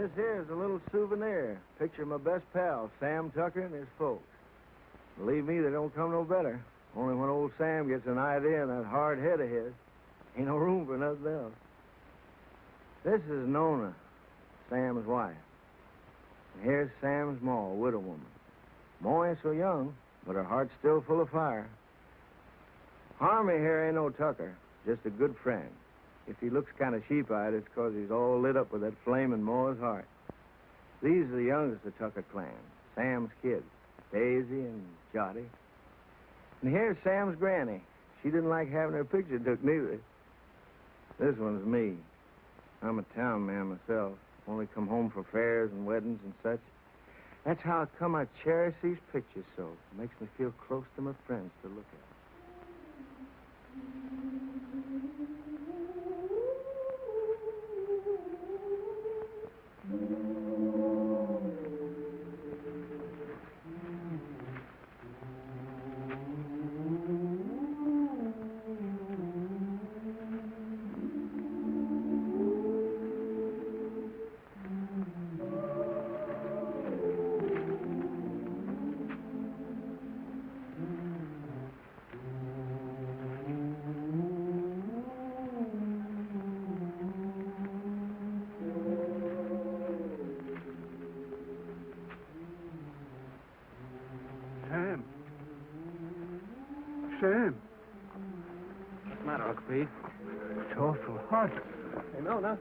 This here is a little souvenir. Picture of my best pal, Sam Tucker, and his folks. Believe me, they don't come no better. Only when old Sam gets an idea in that hard head of his, ain't no room for nothing else. This is Nona, Sam's wife. And here's Sam's ma, a widow woman. Ma ain't so young, but her heart's still full of fire. Harmy here ain't no Tucker, just a good friend. If he looks kind of sheep-eyed, it's 'cause he's all lit up with that flame in Ma's heart. These are the youngest of the Tucker clan, Sam's kids, Daisy and Jotty. And here's Sam's granny. She didn't like having her picture took neither. This one's me. I'm a town man myself. Only come home for fairs and weddings and such. That's how come I cherish these pictures so. It makes me feel close to my friends to look at. Sam. What's the matter, Uncle Pete? It's awful hot. Hey, Nona.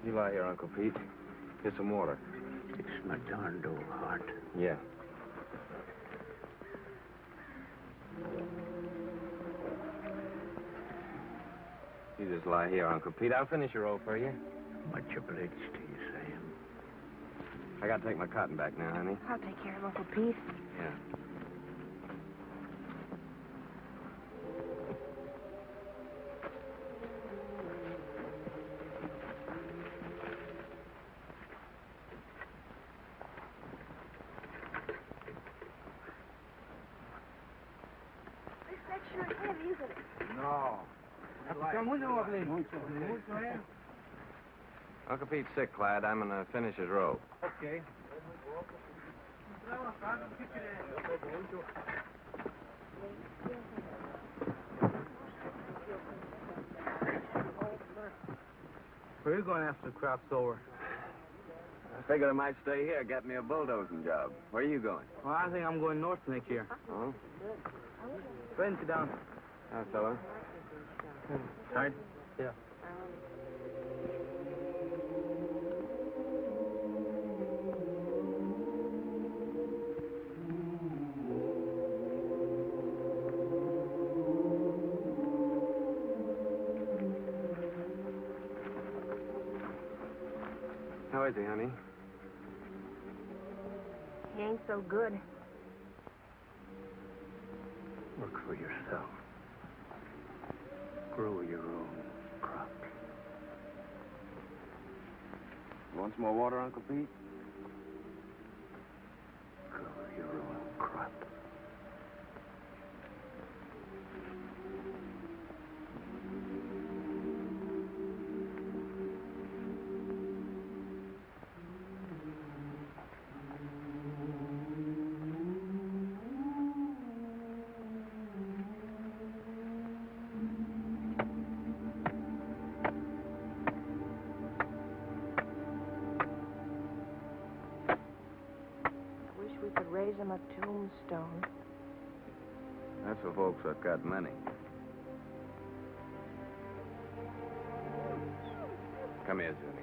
You lie here, Uncle Pete. Get some water. It's my darned old heart. Yeah. You just lie here, Uncle Pete. I'll finish your roll for you. Much obliged to you, Sam. I gotta take my cotton back now, honey. I'll take care of Uncle Pete. Yeah. That's sure heavy, isn't it? No. Uncle Pete's sick, Clyde. I'm gonna finish his roll. Okay. Where are you going after the crop's over? I figured I might stay here, get me a bulldozing job. Where are you going? Well, I think I'm going north next year. Oh? Go ahead and sit down. Hi, fella. Tired? Yeah. How is he, honey? He ain't so good. Work for yourself. Grow your own crops. You want some more water, Uncle Pete? Grow your own crop. Wish we could raise him a tombstone. That's for folks that got money. Come here, Zuni.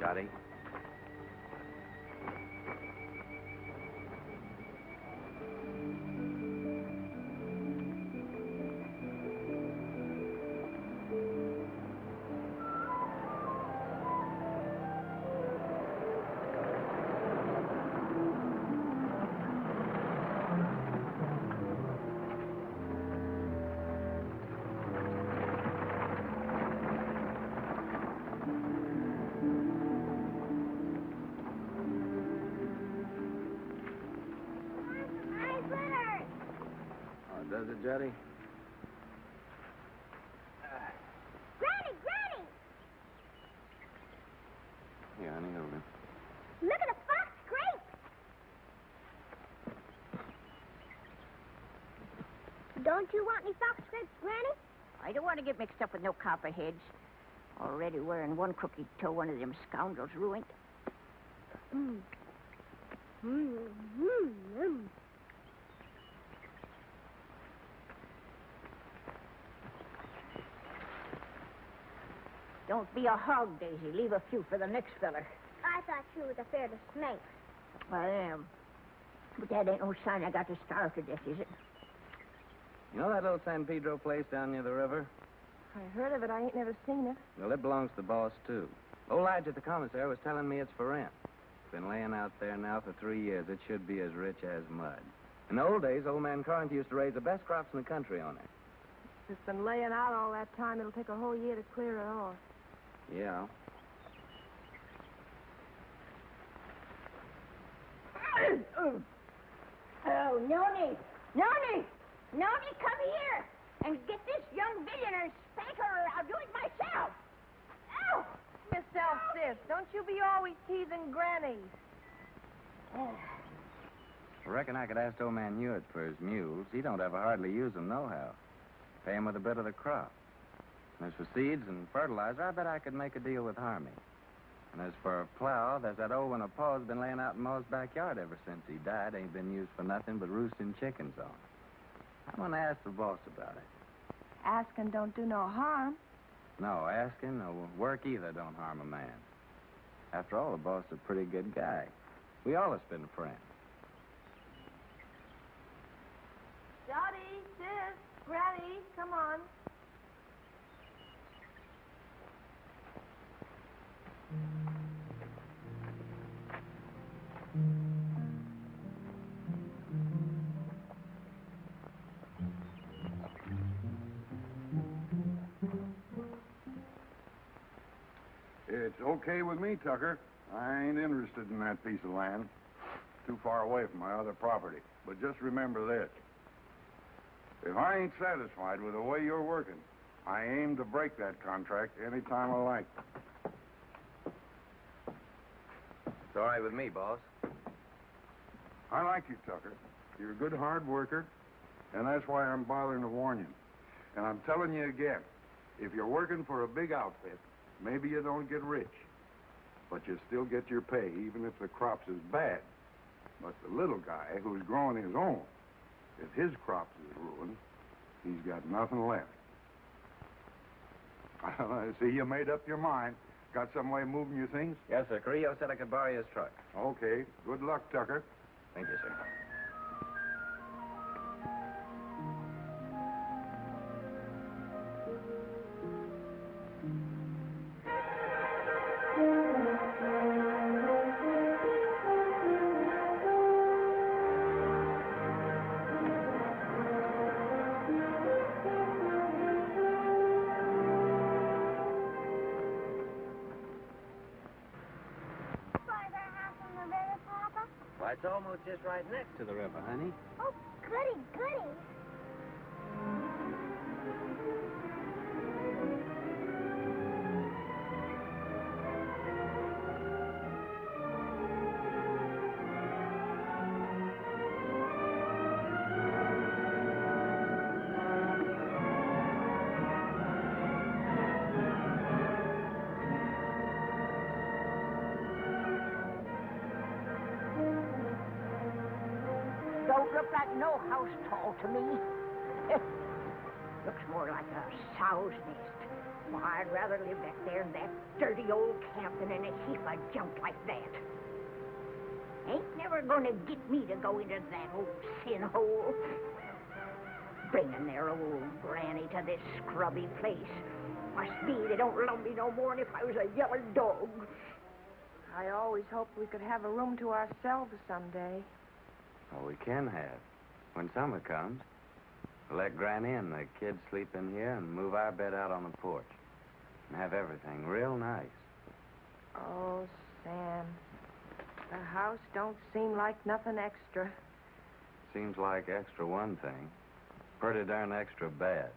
Johnny? Juddy. Granny, Granny! Yeah, honey, hold him. Look at the fox grape! Don't you want any fox grapes, Granny? I don't want to get mixed up with no copperheads. Already wearing one crooked toe one of them scoundrels ruined. Mmm. Mmm. Mmm. Mmm. Don't be a hog, Daisy. Leave a few for the next feller. I thought you was afraid of snakes. I am. But that ain't no sign I got to starve to death, is it? You know that little San Pedro place down near the river? I heard of it. I ain't never seen it. Well, it belongs to the boss, too. Old Lige at the commissary was telling me it's for rent. It's been laying out there now for 3 years. It should be as rich as mud. In the old days, old man Corinth used to raise the best crops in the country on it. It's been laying out all that time. It'll take a whole year to clear it off. Yeah. Oh, Noni! Noni! Noni, come here and get this young billionaire and spank her or I'll do it myself. Ow! Yourself, sis. Don't you be always teasing Granny. I reckon I could ask old man Hewitt for his mules. He don't ever hardly use them nohow. Pay him with a bit of the crop. And as for seeds and fertilizer, I bet I could make a deal with Harmy. And as for a plow, there's that old one of Pa's been laying out in Ma's backyard ever since he died. Ain't been used for nothing but roosting chickens on. I'm going to ask the boss about it. Asking don't do no harm. No, asking or work either don't harm a man. After all, the boss is a pretty good guy. We all have been friends. Dottie, sis, Granny, come on. It's okay with me, Tucker. I ain't interested in that piece of land. Too far away from my other property. But just remember this. If I ain't satisfied with the way you're working, I aim to break that contract any time I like. It's all right with me, boss. I like you, Tucker. You're a good hard worker, and that's why I'm bothering to warn you. And I'm telling you again, if you're working for a big outfit, maybe you don't get rich, but you still get your pay, even if the crops is bad. But the little guy who's growing his own, if his crops is ruined, he's got nothing left. I see you made up your mind. Got some way of moving your things? Yes, sir. Carrillo said I could borrow his truck. Okay. Good luck, Tucker. Thank you, sir. Why, it's almost just right next to the river, honey. Oh, goody, goody. Don't look like no house tall to me. Looks more like a sow's nest. Well, I'd rather live back there in that dirty old camp than in a heap of junk like that. Ain't never gonna get me to go into that old sin hole. Bringing their old granny to this scrubby place. Must be they don't love me no more than if I was a yellow dog. I always hoped we could have a room to ourselves someday. Oh, we can have. When summer comes, we'll let Granny and the kids sleep in here and move our bed out on the porch. And have everything real nice. Oh, Sam. The house don't seem like nothing extra. Seems like extra one thing. pretty darn extra bad.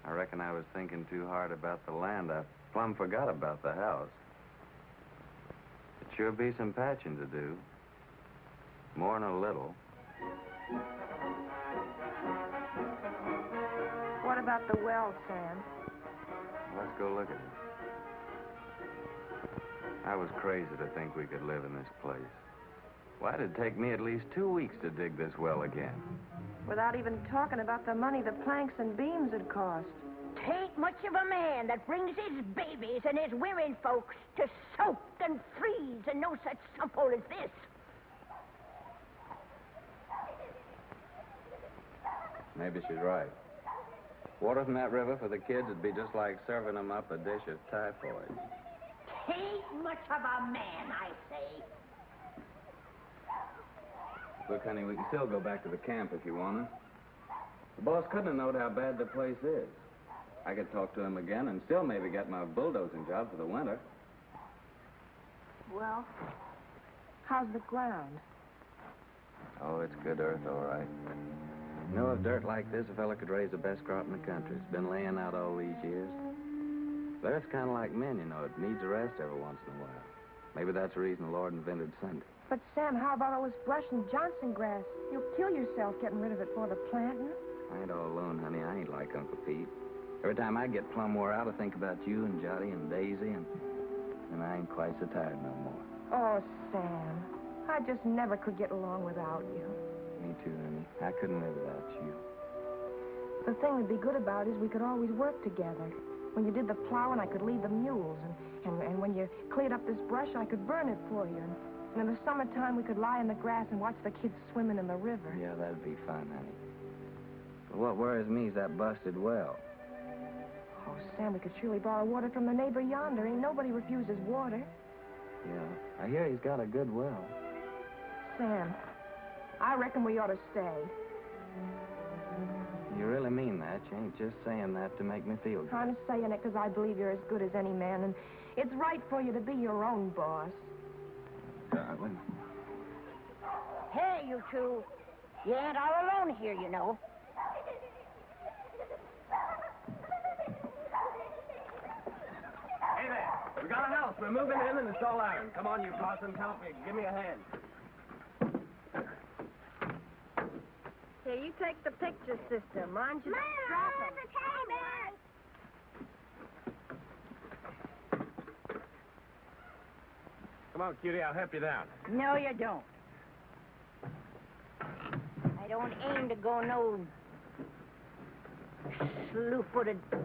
I reckon I was thinking too hard about the land. I plumb forgot about the house. It sure be some patching to do. More than a little. What about the well, Sam? Let's go look at it. I was crazy to think we could live in this place. Why did it take me at least 2 weeks to dig this well again? Without even talking about the money the planks and beams had cost. Tain't much of a man that brings his babies and his women folks to soak and freeze and no such sump-hole as this. Maybe she's right. Water from that river for the kids would be just like serving them up a dish of typhoid. Tain't much of a man, I say. Look, honey, we can still go back to the camp if you want to. The boss couldn't have known how bad the place is. I could talk to him again and still maybe get my bulldozing job for the winter. Well, how's the ground? Oh, it's good earth, all right. You know, if dirt like this, a fella could raise the best crop in the country. It's been laying out all these years. But it's kind of like men, you know. It needs a rest every once in a while. Maybe that's the reason the Lord invented Sunday. But, Sam, how about all this brush and Johnson grass? You'll kill yourself getting rid of it for the planting. I ain't all alone, honey. I ain't like Uncle Pete. Every time I get plumb wore out, I think about you and Jotty and Daisy, and I ain't quite so tired no more. Oh, Sam, I just never could get along without you. Me too, honey. I couldn't live without you. The thing that'd be good about it is we could always work together. When you did the plowing, I could lead the mules, and when you cleared up this brush, I could burn it for you. And in the summertime, we could lie in the grass and watch the kids swimming in the river. Yeah, that'd be fun, honey. But what worries me is that busted well. Oh, Sam, we could surely borrow water from the neighbor yonder. Ain't nobody refuses water. Yeah, I hear he's got a good well. Sam, I reckon we ought to stay. You really mean that? You ain't just saying that to make me feel good. I'm saying it because I believe you're as good as any man, and it's right for you to be your own boss. Darling. Hey, you two. You ain't all alone here, you know. Hey there. We got a house. We're moving in and it's all iron. Come on, you Carson. Help me. Give me a hand. Here, you take the picture, sister. Mind you don't drop 'em. Come on, cutie. I'll help you down. No, you don't. I don't aim to go no slew-footed. I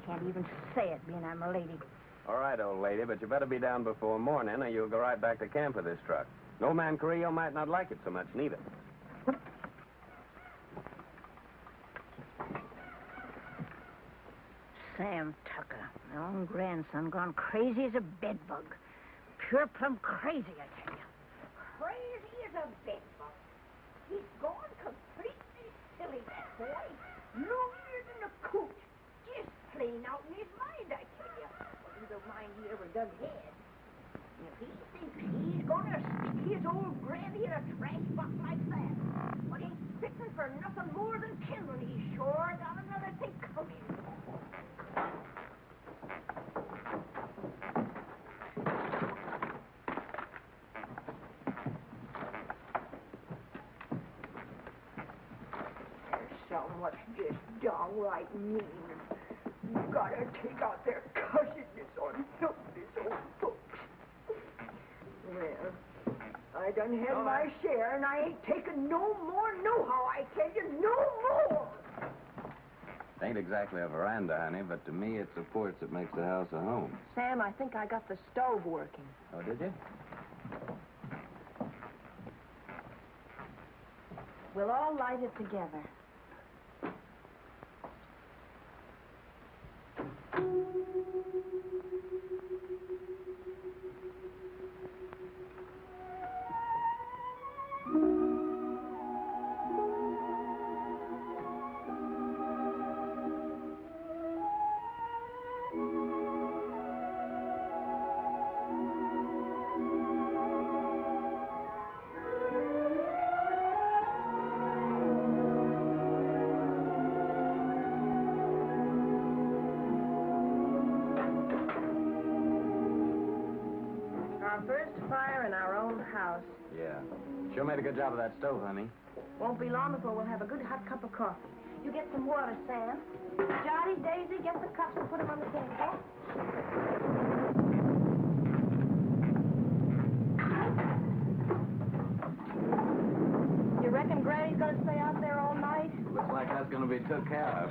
can't even say it, being I'm a lady. All right, old lady, but you better be down before morning or you'll go right back to camp with this truck. No man Carrillo might not like it so much, neither. Sam Tucker, my own grandson, gone crazy as a bedbug. Pure plumb crazy, I tell you. Crazy as a bedbug. He's gone completely silly, that boy. Longer than a coot. Just plain out in his mind, I tell you. Well, you don't mind he ever done had. If he thinks he's gonna stick his old granny in a trash box like that, but he's fixing for nothing more than kindling. He's sure got another thing coming. What's just downright mean. You gotta take out their cussedness on some of these old folks. Well, I done had my share, and I ain't taking no more nohow, I tell you, no more! It ain't exactly a veranda, honey, but to me it's the porch that makes the house a home. Sam, I think I got the stove working. Oh, did you? We'll all light it together. first fire in our own house. Yeah. Sure made a good job of that stove, honey. Won't be long before we'll have a good hot cup of coffee. You get some water, Sam. Johnny, Daisy, get the cups and put them on the table. You reckon Granny's gonna stay out there all night? Looks like that's gonna be took care of.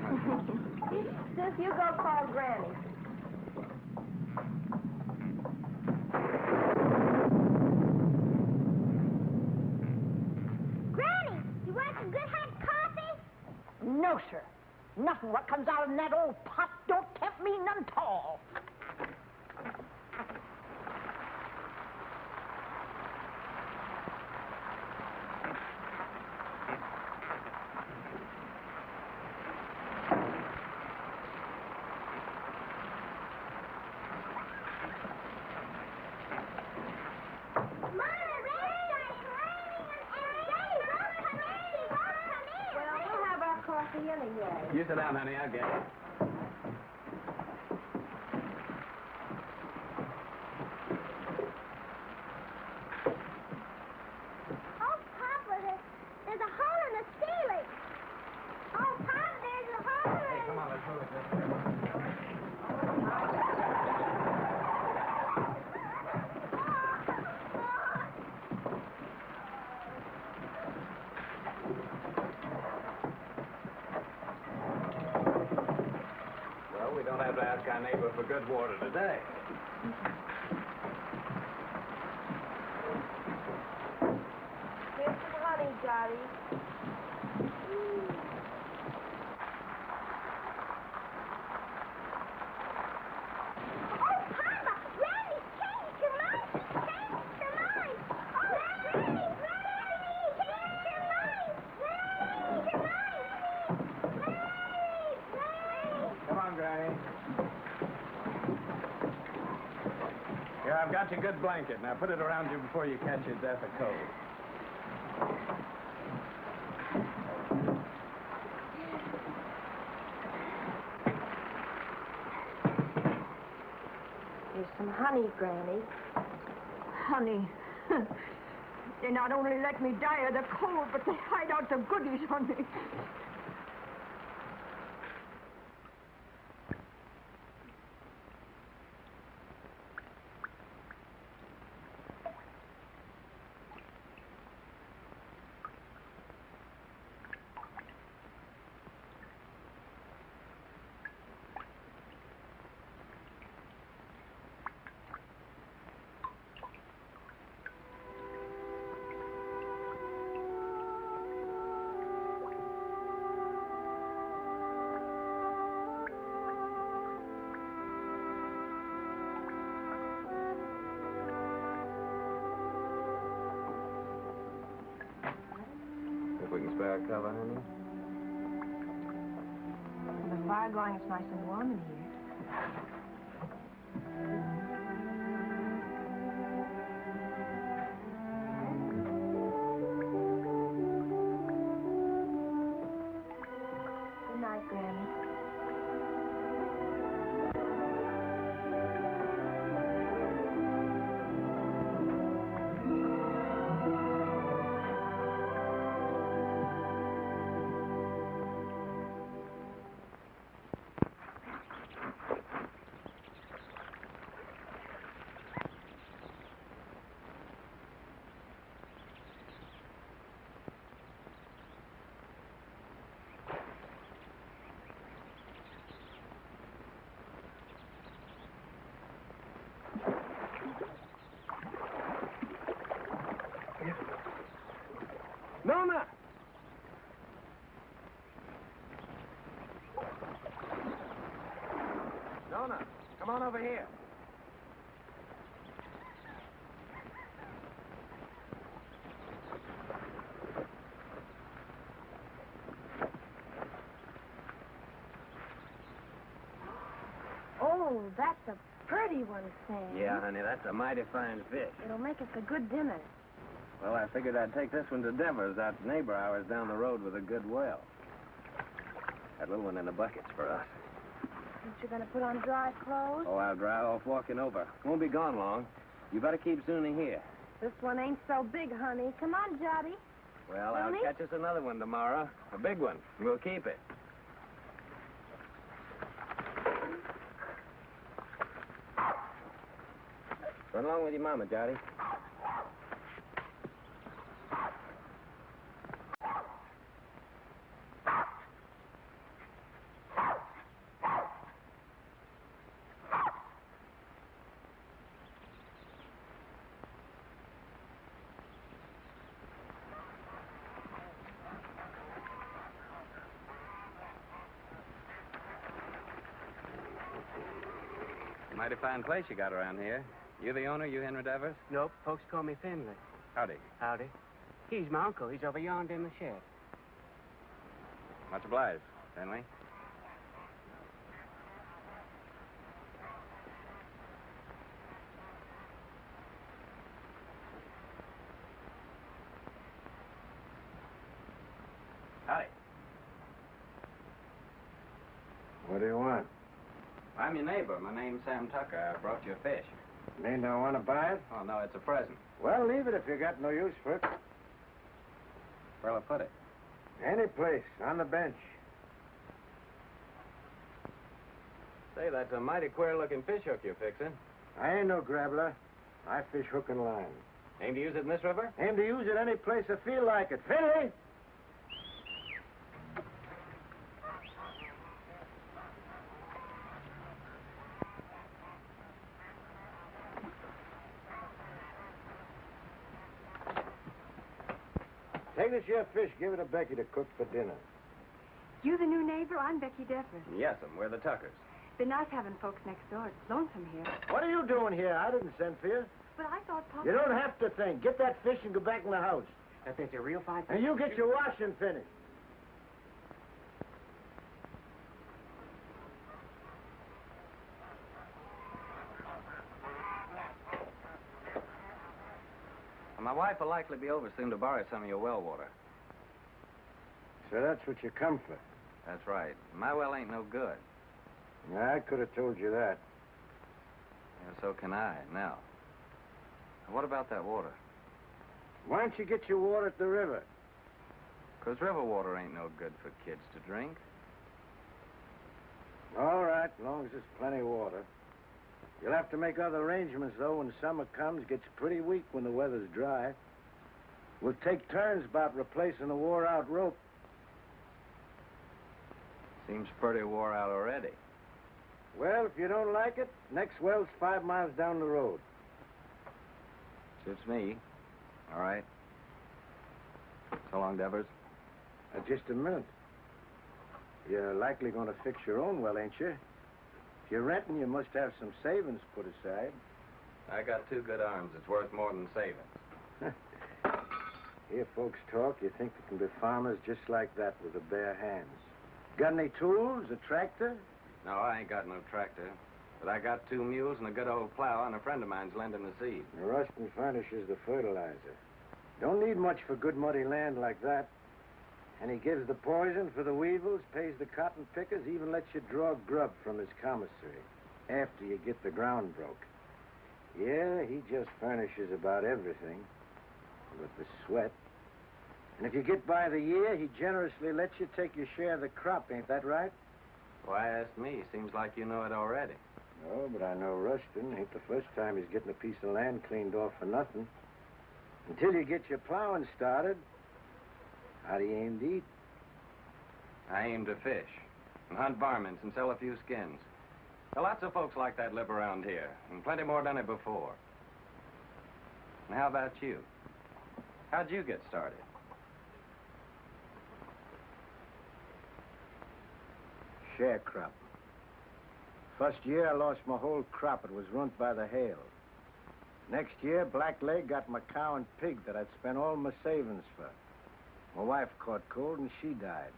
Sis, you go call Granny. Granny, you want some good hot coffee? No, sir. Nothing what comes out in that old pot don't tempt me none at all. Well, we'll have our coffee anyway. You sit down, honey. I'll get it. Oh, Papa, there's a hole in the ceiling. Oh, Papa, there's a hole in Come on, let's move it this way. Well, we don't have to ask our neighbor for good water today. Here's some honey, Johnny. Oh, Papa, Granny's changed her mind. Changed her mind. Oh, Granny, changed her mind. Changed her mind. Come on, Granny. Here, I've got your good blanket. Now put it around you before you catch your death of cold. Here's some honey, Granny. Honey, they not only let me die of the cold, but they hide out the goodies on me. If we can spare a cover, honey. With the fire going, it's nice and warm in here. Good night, Granny. Nona! Nona, come on over here. Oh, that's a pretty one, Sam. Yeah, honey, that's a mighty fine fish. It'll make us a good dinner. Well, I figured I'd take this one to Devers, that neighbor of ours down the road with a good well. That little one in the bucket's for us. Aren't you going to put on dry clothes? Oh, I'll dry off walking over. Won't be gone long. You better keep Zuni here. This one ain't so big, honey. Come on, Jotty. Well, Zuni? I'll catch us another one tomorrow. A big one. We'll keep it. Run along with your mama, Jotty. Mighty fine place you got around here. You the owner, you Henry Devers? Nope, folks call me Finley. Howdy. Howdy. He's my uncle. He's over yonder in the shed. Much obliged, Finley. Howdy. What do you want? I'm your neighbor. My name's Sam Tucker. I brought you a fish. Mean don't want to buy it? Oh, no, it's a present. Well, leave it if you got no use for it. Where'll I put it? Any place, on the bench. Say, that's a mighty queer-looking fish hook you're fixing. I ain't no grabbler. I fish hook and line. Aim to use it in this river? Aim to use it any place I feel like it. Finley! Take this here fish, give it to Becky to cook for dinner. You the new neighbor? I'm Becky Devers. Yes'm, we're the Tuckers. Been nice having folks next door. It's lonesome here. What are you doing here? I didn't send for you. But I thought Papa... You don't have to think. Get that fish and go back in the house. That fish a real fine fish? And you get your washing finished. My wife will likely be over soon to borrow some of your well water. So that's what you come for. That's right. My well ain't no good. Yeah, I could have told you that. Yeah, so can I. Now, what about that water? Why don't you get your water at the river? 'Cause river water ain't no good for kids to drink. All right, as long as there's plenty of water. You'll have to make other arrangements, though, when summer comes. Gets pretty weak when the weather's dry. We'll take turns about replacing the wore-out rope. Seems pretty wore out already. Well, if you don't like it, next well's 5 miles down the road. Suits me. All right. So long, Devers. Just a minute. You're likely going to fix your own well, ain't you? If you're renting, you must have some savings put aside. I got 2 good arms. It's worth more than savings. Hear folks talk, you think they can be farmers just like that with their bare hands. Got any tools, a tractor? No, I ain't got no tractor. But I got 2 mules and a good old plow, and a friend of mine's lending the seed. Rustin furnishes the fertilizer. Don't need much for good muddy land like that. And he gives the poison for the weevils, pays the cotton pickers, even lets you draw grub from his commissary after you get the ground broke. Yeah, he just furnishes about everything but the sweat. And if you get by the year, he generously lets you take your share of the crop, ain't that right? Why ask me? Seems like you know it already. No, but I know Rustin. Ain't the first time he's getting a piece of land cleaned off for nothing. Until you get your plowing started, how do you aim to eat? I aim to fish and hunt varmints and sell a few skins. There are lots of folks like that live around here, and plenty more done it before. And how about you? How'd you get started? Sharecrop. First year, I lost my whole crop. It was ruined by the hail. Next year, Blackleg got my cow and pig that I'd spent all my savings for. My wife caught cold and she died.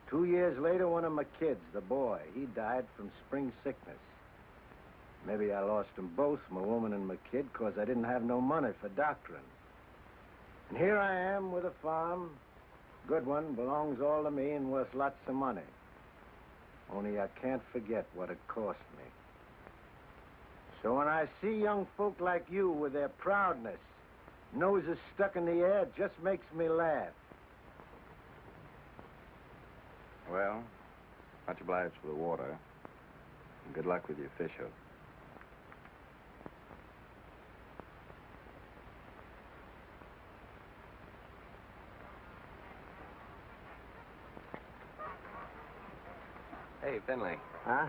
2 years later, one of my kids, the boy, he died from spring sickness. Maybe I lost them both, my woman and my kid, 'cause I didn't have no money for doctoring. And here I am with a farm. Good one, belongs all to me and worth lots of money. Only I can't forget what it cost me. So when I see young folk like you with their proudness, noses stuck in the air, it just makes me laugh. Well, much obliged for the water. And good luck with your fish hook. Hey, Finley. Huh?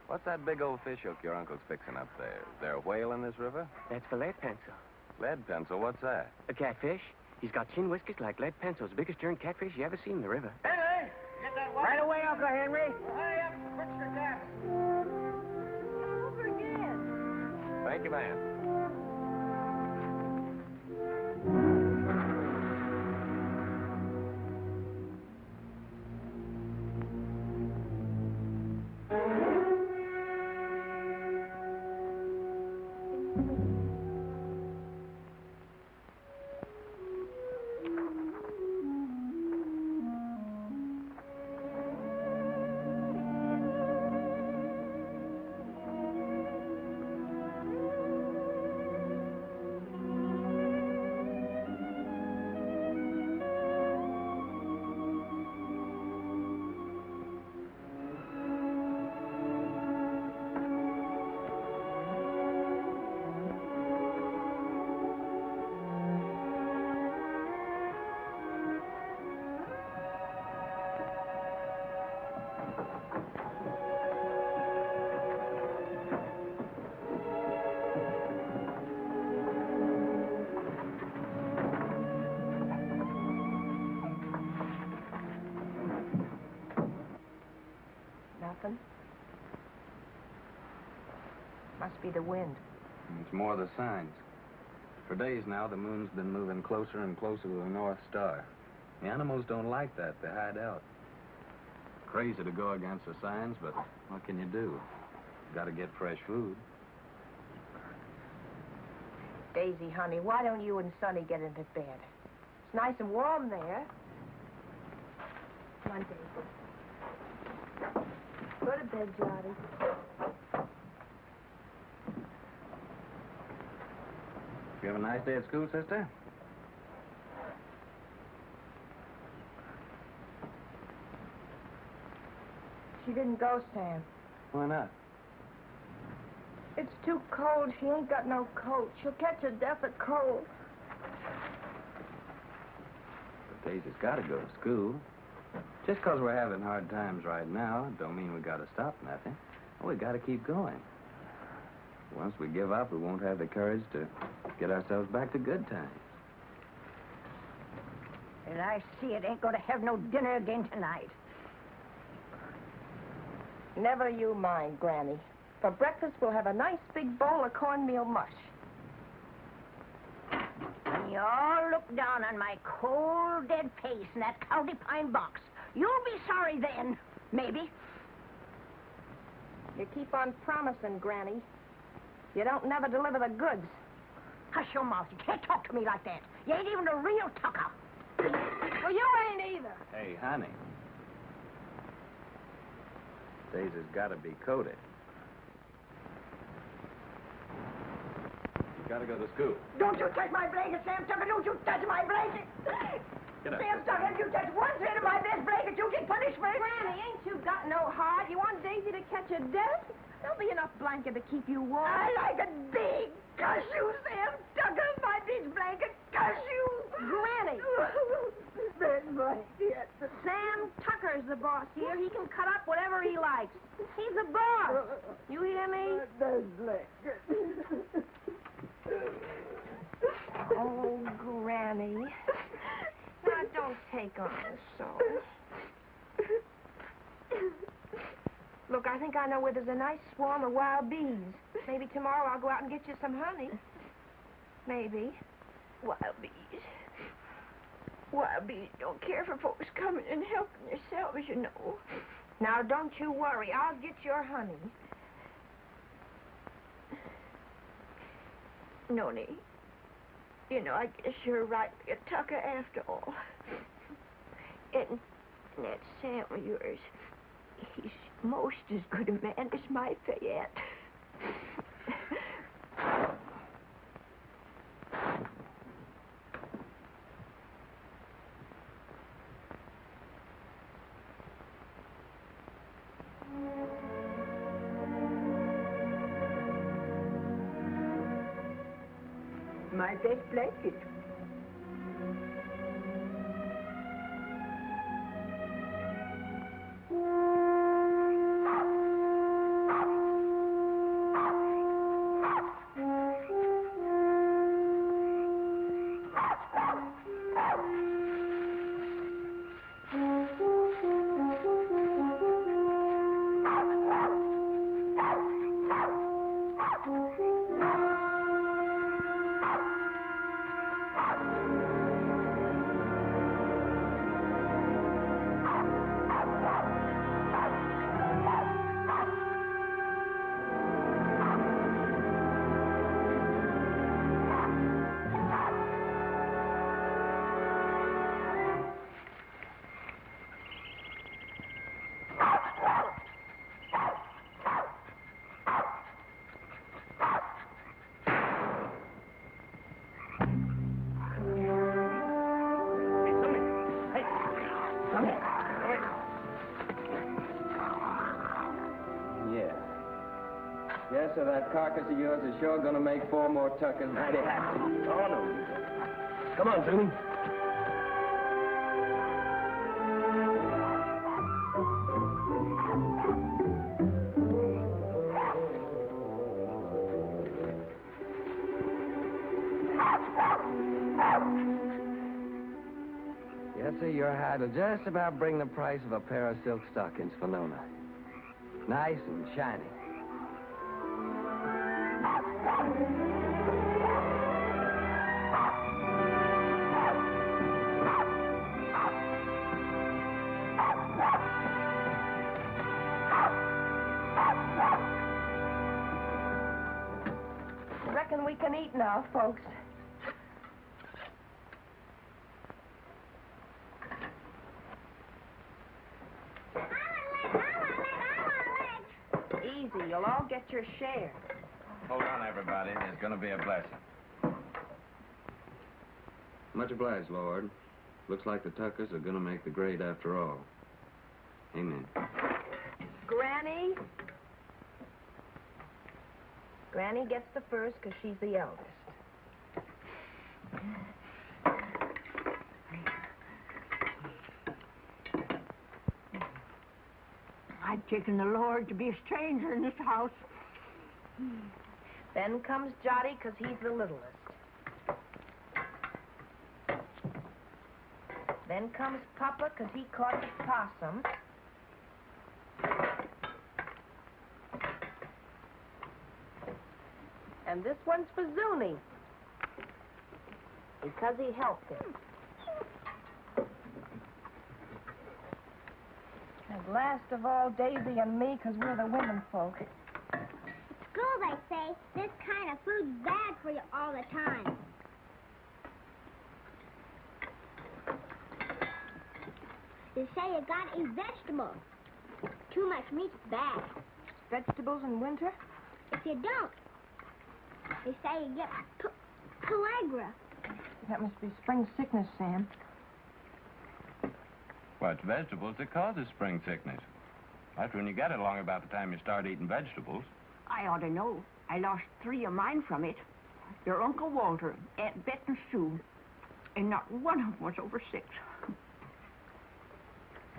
What's that big old fish hook your uncle's fixing up there? Is there a whale in this river? That's for lead pencil. Lead pencil? What's that? A catfish. He's got chin whiskers like lead pencils. Biggest darn catfish you ever seen in the river. Henry, get that water. Right away, Uncle Henry. Hurry up, fix the gas. Over again. Thank you, man. Nothing. Must be the wind. It's more the signs. For days now, the moon's been moving closer and closer to the North Star. The animals don't like that. They hide out. Crazy to go against the signs, but what can you do? Got to get fresh food. Daisy, honey, why don't you and Sonny get into bed? It's nice and warm there. Come on, Daisy. Go to bed, Jotty. You have a nice day at school, sister? She didn't go, Sam. Why not? It's too cold. She ain't got no coat. She'll catch her death of cold. But Daisy's got to go to school. Just 'cause we're having hard times right now, don't mean we got to stop nothing. We got to keep going. Once we give up, we won't have the courage to get ourselves back to good times. And I see it ain't going to have no dinner again tonight. Never you mind, Granny. For breakfast, we'll have a nice big bowl of cornmeal mush. When you all look down on my cold, dead face in that county pine box, you'll be sorry then, maybe. You keep on promising, Granny. You don't never deliver the goods. Hush your mouth. You can't talk to me like that. You ain't even a real tucker. Well, you ain't either. Hey, honey. Daisy's got to be coated. You got to go to school. Don't you touch my blanket, Sam Tucker. Don't you touch my blanket. Get up. Sam Tucker, if you touch one thread of my best blanket, you get punishment. Granny, ain't you got no heart? You want Daisy to catch a death? There'll be enough blanket to keep you warm. I like it big. Cuss you, Sam Tucker. My big blanket. Cuss you. Granny. Big blanket. Sam Tucker's the boss here. He can cut up whatever he likes. He's the boss. You hear me? Big blanket. Oh, Granny. Now, don't take on so. Look, I think I know where there's a nice swarm of wild bees. Maybe tomorrow I'll go out and get you some honey. Maybe. Wild bees. Wild bees don't care for folks coming and helping themselves, you know. Now, don't you worry. I'll get your honey. Noni, you know, I guess you're right, a Tucker after all. And that Sam of yours, he's most as good a man as my Fayette. My best blanket. Yes, sir, that carcass of yours is sure gonna make 4 more tuckers mighty happy. Oh, no. Come on, Jimmy. Yes, sir, your hide will just about bring the price of a pair of silk stockings for Nona. Nice and shiny. Reckon we can eat now, folks. Easy, you'll all get your share. Hold on, everybody. There's going to be a blessing. Much obliged, Lord. Looks like the Tuckers are going to make the grade after all. Amen. Granny? Granny gets the first because she's the eldest. I've taken the Lord to be a stranger in this house. Then comes Jotty because he's the littlest. Then comes Papa because he caught the possum. And this one's for Zuni because he helped him. And last of all, Daisy and me because we're the women folk. School, they say, this kind of food's bad for you all the time. They say you gotta eat vegetables. Too much meat's bad. Vegetables in winter? If you don't, they say you get pellagra. That must be spring sickness, Sam. Well, it's vegetables that causes spring sickness. That's when you get it along about the time you start eating vegetables. I ought to know. I lost 3 of mine from it. Your Uncle Walter, Aunt Bet and Sue. And not one of them was over 6.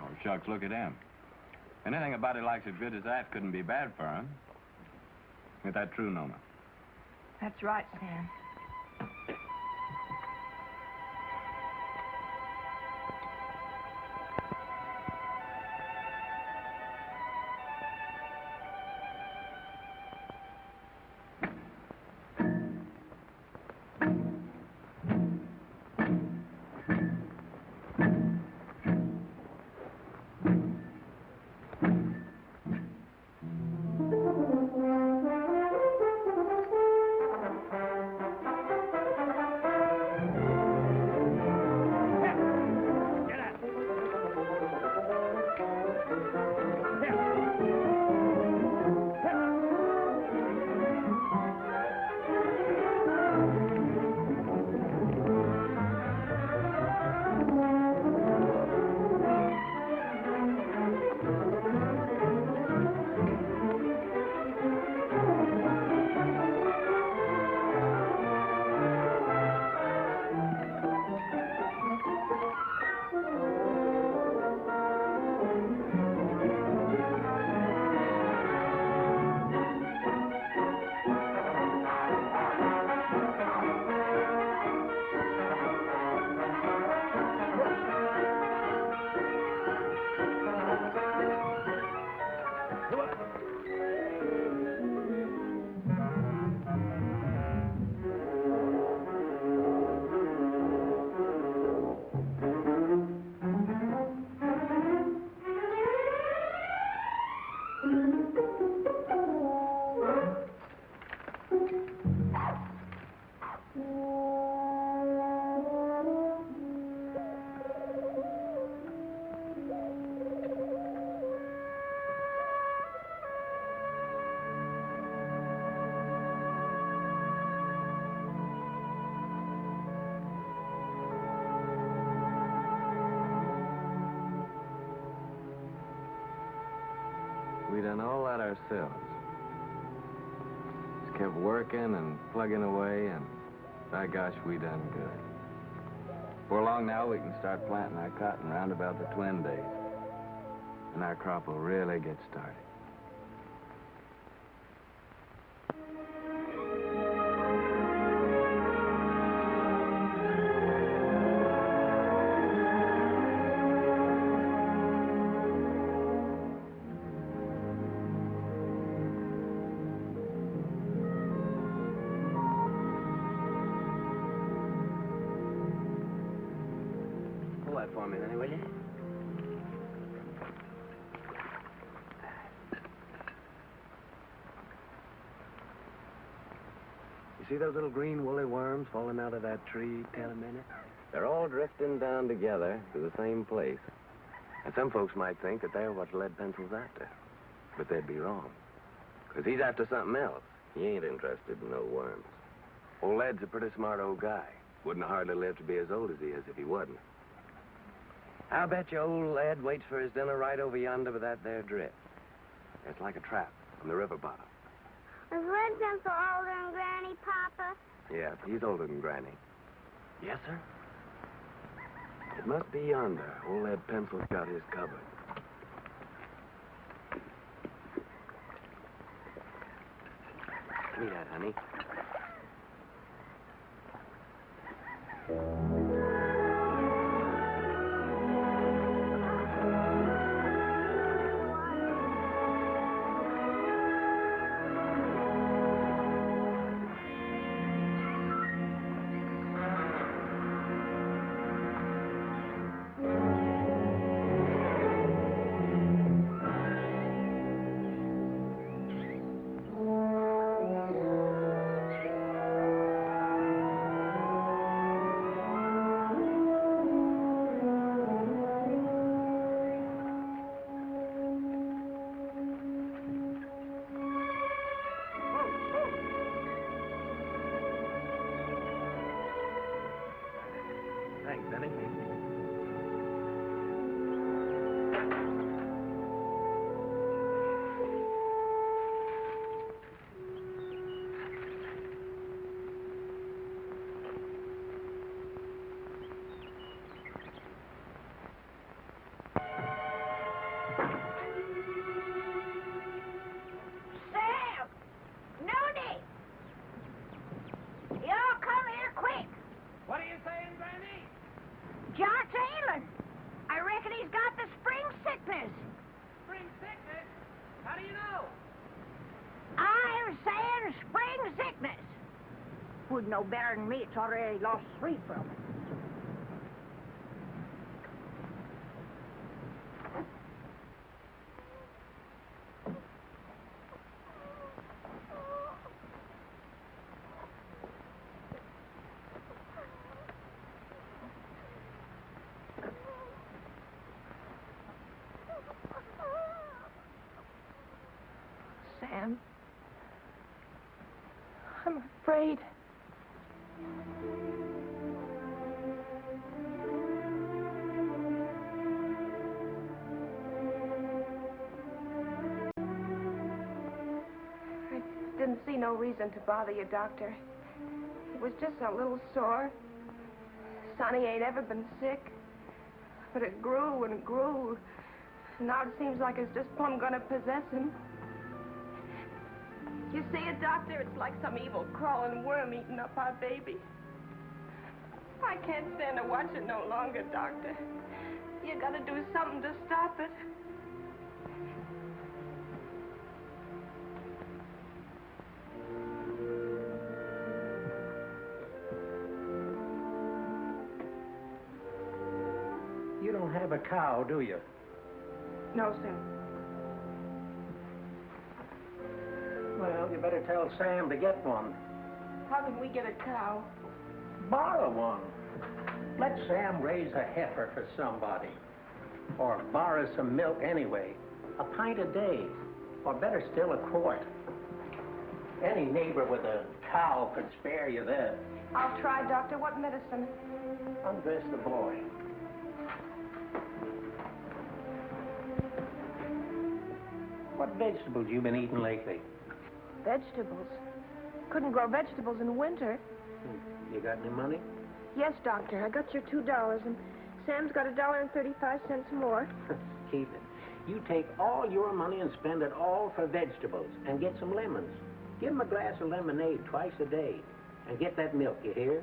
Oh, shucks, look at him. Anything a body likes as good as that couldn't be bad for him. Is that true, Nona? That's right, Sam. we done all that ourselves. Just kept working and plugging away, and by gosh, we done good. Before long now, we can start planting our cotton round about the Twin Days. And our crop will really get started. Pull that for me, Lenny, will you? You see those little green woolly worms falling out of that tree, Taylor Minute? They're all drifting down together to the same place. And some folks might think that they're what Lead Pencil's after. But they'd be wrong. Because he's after something else. He ain't interested in no worms. Old Lead's a pretty smart old guy. Wouldn't hardly live to be as old as he is if he wasn't. I'll bet you old Lead waits for his dinner right over yonder with that there drift. It's like a trap on the river bottom. Is Lead Pencil older than Granny, Papa? Yeah, he's older than Granny. Yes, sir? It must be yonder. Old Lead Pencil's got his covered. Give me that, honey. Thanks, Benny. Sam! Nooney! Y'all come here quick. What are you saying, Granny? John's ailing. I reckon he's got the spring sickness. Spring sickness? How do you know? I'm saying spring sickness. Would know better than me. It's already lost 3 from it. Sam. I'm afraid. I didn't see no reason to bother you, Doctor. It was just a little sore. Sonny ain't ever been sick. But it grew and grew. Now it seems like it's just plumb gonna possess him. You see it, Doctor? It's like some evil crawling worm eating up our baby. I can't stand to watch it no longer, Doctor. You gotta do something to stop it. You don't have a cow, do you? No, sir. Well, you better tell Sam to get one. How can we get a cow? Borrow one. Let Sam raise a heifer for somebody. Or borrow some milk anyway. A pint a day. Or better still, a quart. Any neighbor with a cow could spare you that. I'll try, Doctor. What medicine? Undress the boy. What vegetables you been eating lately? Vegetables. Couldn't grow vegetables in winter. You got any money? Yes, Doctor. I got your $2, and Sam's got $1.35 more. Keep it. You take all your money and spend it all for vegetables and get some lemons. Give him a glass of lemonade twice a day. And get that milk, you hear?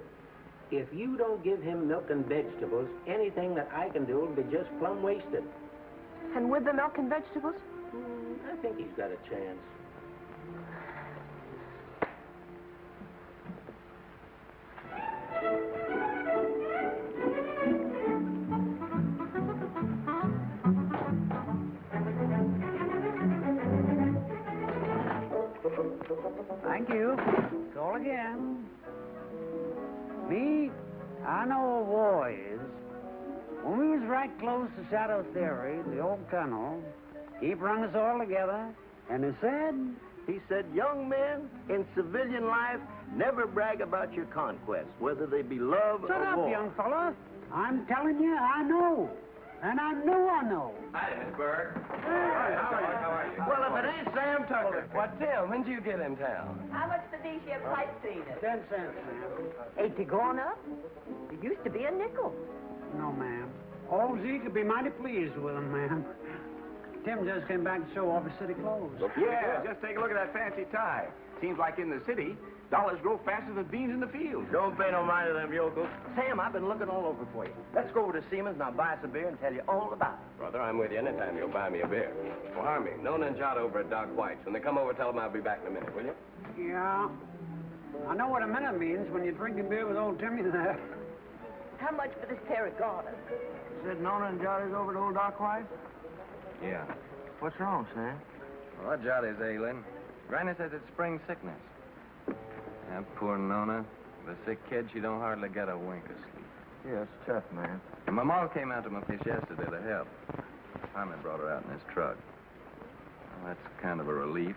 If you don't give him milk and vegetables, anything that I can do will be just plumb wasted. And with the milk and vegetables? I think he's got a chance. Thank you. Call again. Me, I know a war is. When we was right close to Shadow Theory, the old colonel, he brung us all together, and he said, young men in civilian life never brag about your conquests, whether they be love Shut or up, war. young fella. I'm telling you, I know. And I know. Hi, Miss Berg. How are you? Well, if it ain't Sam Tucker. What, Tim, when did you get in town? How much for these here pipe cleaners? 10 cents, ma'am. Ain't they gone up? It used to be a nickel. No, ma'am. Old Z could be mighty pleased with them, ma'am. Tim just came back to show off his city clothes. Yeah, just take a look at that fancy tie. Seems like in the city, dollars grow faster than beans in the field. Don't pay no mind to them yokels. Sam, I've been looking all over for you. Let's go over to Siemens and I'll buy us a beer and tell you all about it. Brother, I'm with you anytime you'll buy me a beer. Well, Harmy, Nona and Jot over at Doc White's. When they come over, tell them I'll be back in a minute, will you? Yeah. I know what a minute means when you're drinking beer with old Timmy there. How much for this pair of garters? Said Nona and Johnny's over to old Doc White? Yeah. What's wrong, Sam? Well, Johnny's ailing. Granny says it's spring sickness. That poor Nona. The sick kid, she don't hardly get a wink of sleep. Yeah, it's tough, man. And my mom came out to my place yesterday to help. Harmon brought her out in his truck. Well, that's kind of a relief.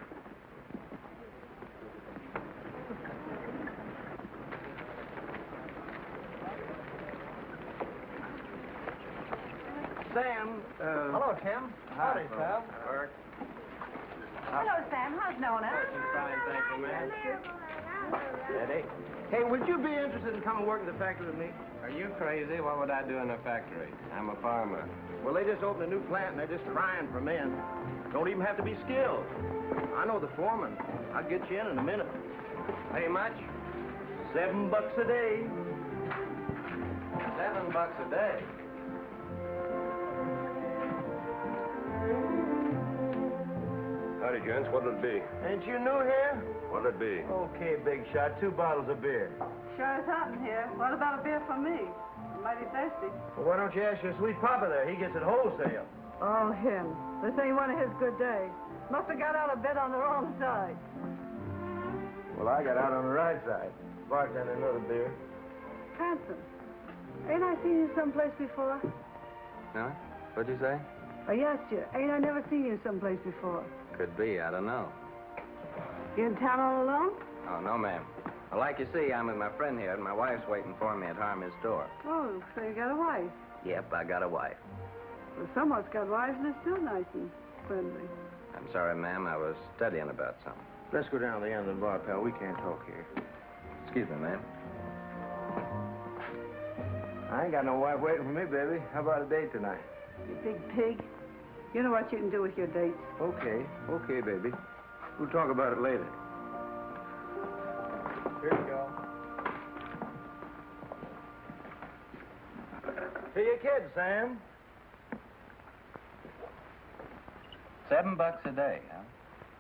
Sam, Hello, Tim. Howdy, Sam. Berg. Hello, Sam. How's Nona? Fine, thank you, man. Eddie. Hey, would you be interested in coming work in the factory with me? Are you crazy? What would I do in a factory? I'm a farmer. Well, they just opened a new plant and they're just crying for men. Don't even have to be skilled. I know the foreman. I'll get you in a minute. Pay much? $7 a day. $7 a day. Howdy, gents. What'll it be? Ain't you new here? What'll it be? Okay, big shot. 2 bottles of beer. Sure is hot in here. What about a beer for me? I'm mighty thirsty. Well, why don't you ask your sweet papa there? He gets it wholesale. Oh, him. This ain't one of his good days. Must have got out of bed on the wrong side. Well, I got out on the right side. Bartender, another beer. Hanson, ain't I seen you someplace before? Huh? What'd you say? I asked you, ain't I never seen you someplace before? Could be. I don't know. You in town all alone? Oh, no, ma'am. Well, like you see, I'm with my friend here, and my wife's waiting for me at Harmy's store. Oh, so you got a wife. Yep, I got a wife. Well, some of us got wives and they're still nice and friendly. I'm sorry, ma'am. I was studying about something. Let's go down to the end of the bar, pal. We can't talk here. Excuse me, ma'am. I ain't got no wife waiting for me, baby. How about a date tonight? You big pig. You know what you can do with your dates. Okay. Okay, baby. We'll talk about it later. Here you go. To your kids, Sam. $7 a day, huh?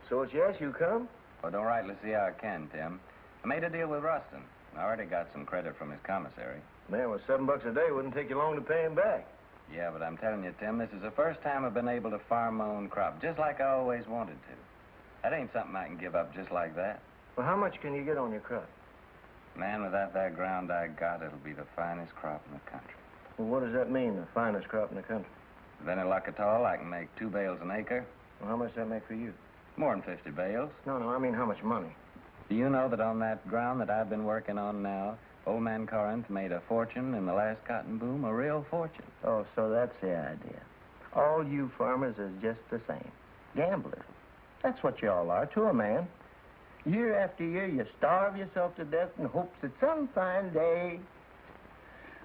So it's yes, you come? Well, don't rightly see how I can, Tim. I made a deal with Rustin. I already got some credit from his commissary. Man, with $7 a day, wouldn't take you long to pay him back. Yeah, but I'm telling you, Tim, this is the first time I've been able to farm my own crop, just like I always wanted to. That ain't something I can give up just like that. Well, how much can you get on your crop? Man, without that ground I got, it'll be the finest crop in the country. Well, what does that mean, the finest crop in the country? With any luck at all, I can make 2 bales an acre. Well, how much does that make for you? More than 50 bales. No, I mean how much money? Do you know that on that ground that I've been working on now, Old Man Corinth made a fortune in the last cotton boom, a real fortune. Oh, so that's the idea. All you farmers is just the same. Gamblers. That's what you all are to a man. Year after year, you starve yourself to death in hopes that some fine day...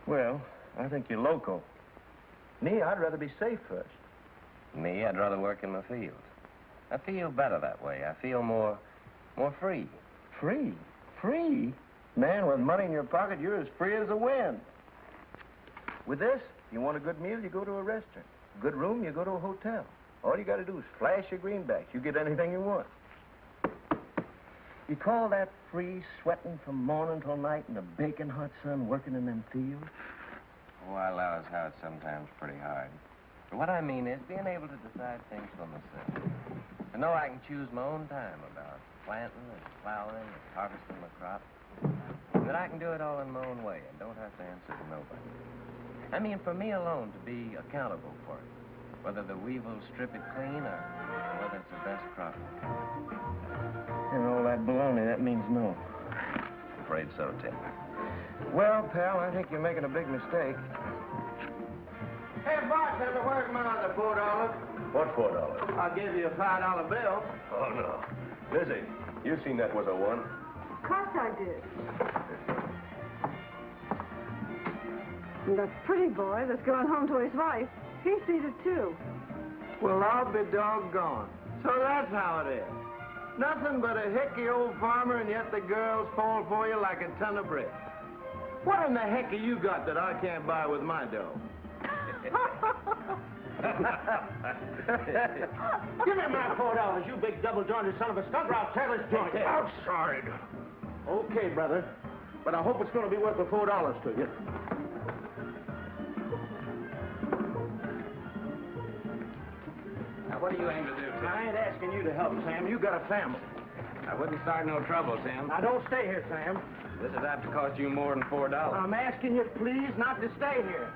Well, I think you're loco. Me, I'd rather be safe first. Me, I'd rather work in the fields. I feel better that way. I feel more free. Free? Free? Man, with money in your pocket, you're as free as the wind. With this, you want a good meal, you go to a restaurant. Good room, you go to a hotel. All you got to do is flash your greenbacks. You get anything you want. You call that free, sweating from morning till night in the baking hot sun, working in them fields? Oh, I allow as how it's sometimes pretty hard. But what I mean is being able to decide things for myself. To know I can choose my own time about planting and plowing and harvesting my crop. And that I can do it all in my own way and don't have to answer to nobody. I mean, for me alone to be accountable for it. Whether the weevils strip it clean or whether it's the best crop. And all that baloney, that means no. Afraid so, Tim. Well, pal, I think you're making a big mistake. Hey, bartender, where's my other $4? What $4? I'll give you a $5 bill. Oh, no. Lizzie, you seen that was a one. Of course I did. And that pretty boy that's going home to his wife, he sees it too. Well, I'll be doggone. So that's how it is. Nothing but a hickey old farmer, and yet the girls fall for you like a ton of bricks. What in the heck have you got that I can't buy with my dough? Give me my $4, you big double-jointed son of a skunk, or I'll tear this joint out. Outside. Okay, brother. But I hope it's going to be worth the $4 to you. Now, what do you aim to do, Tim? I ain't asking you to help, Sam. You got a family. I wouldn't start no trouble, Tim. Now, don't stay here, Sam. This is apt to cost you more than $4. I'm asking you, please, not to stay here.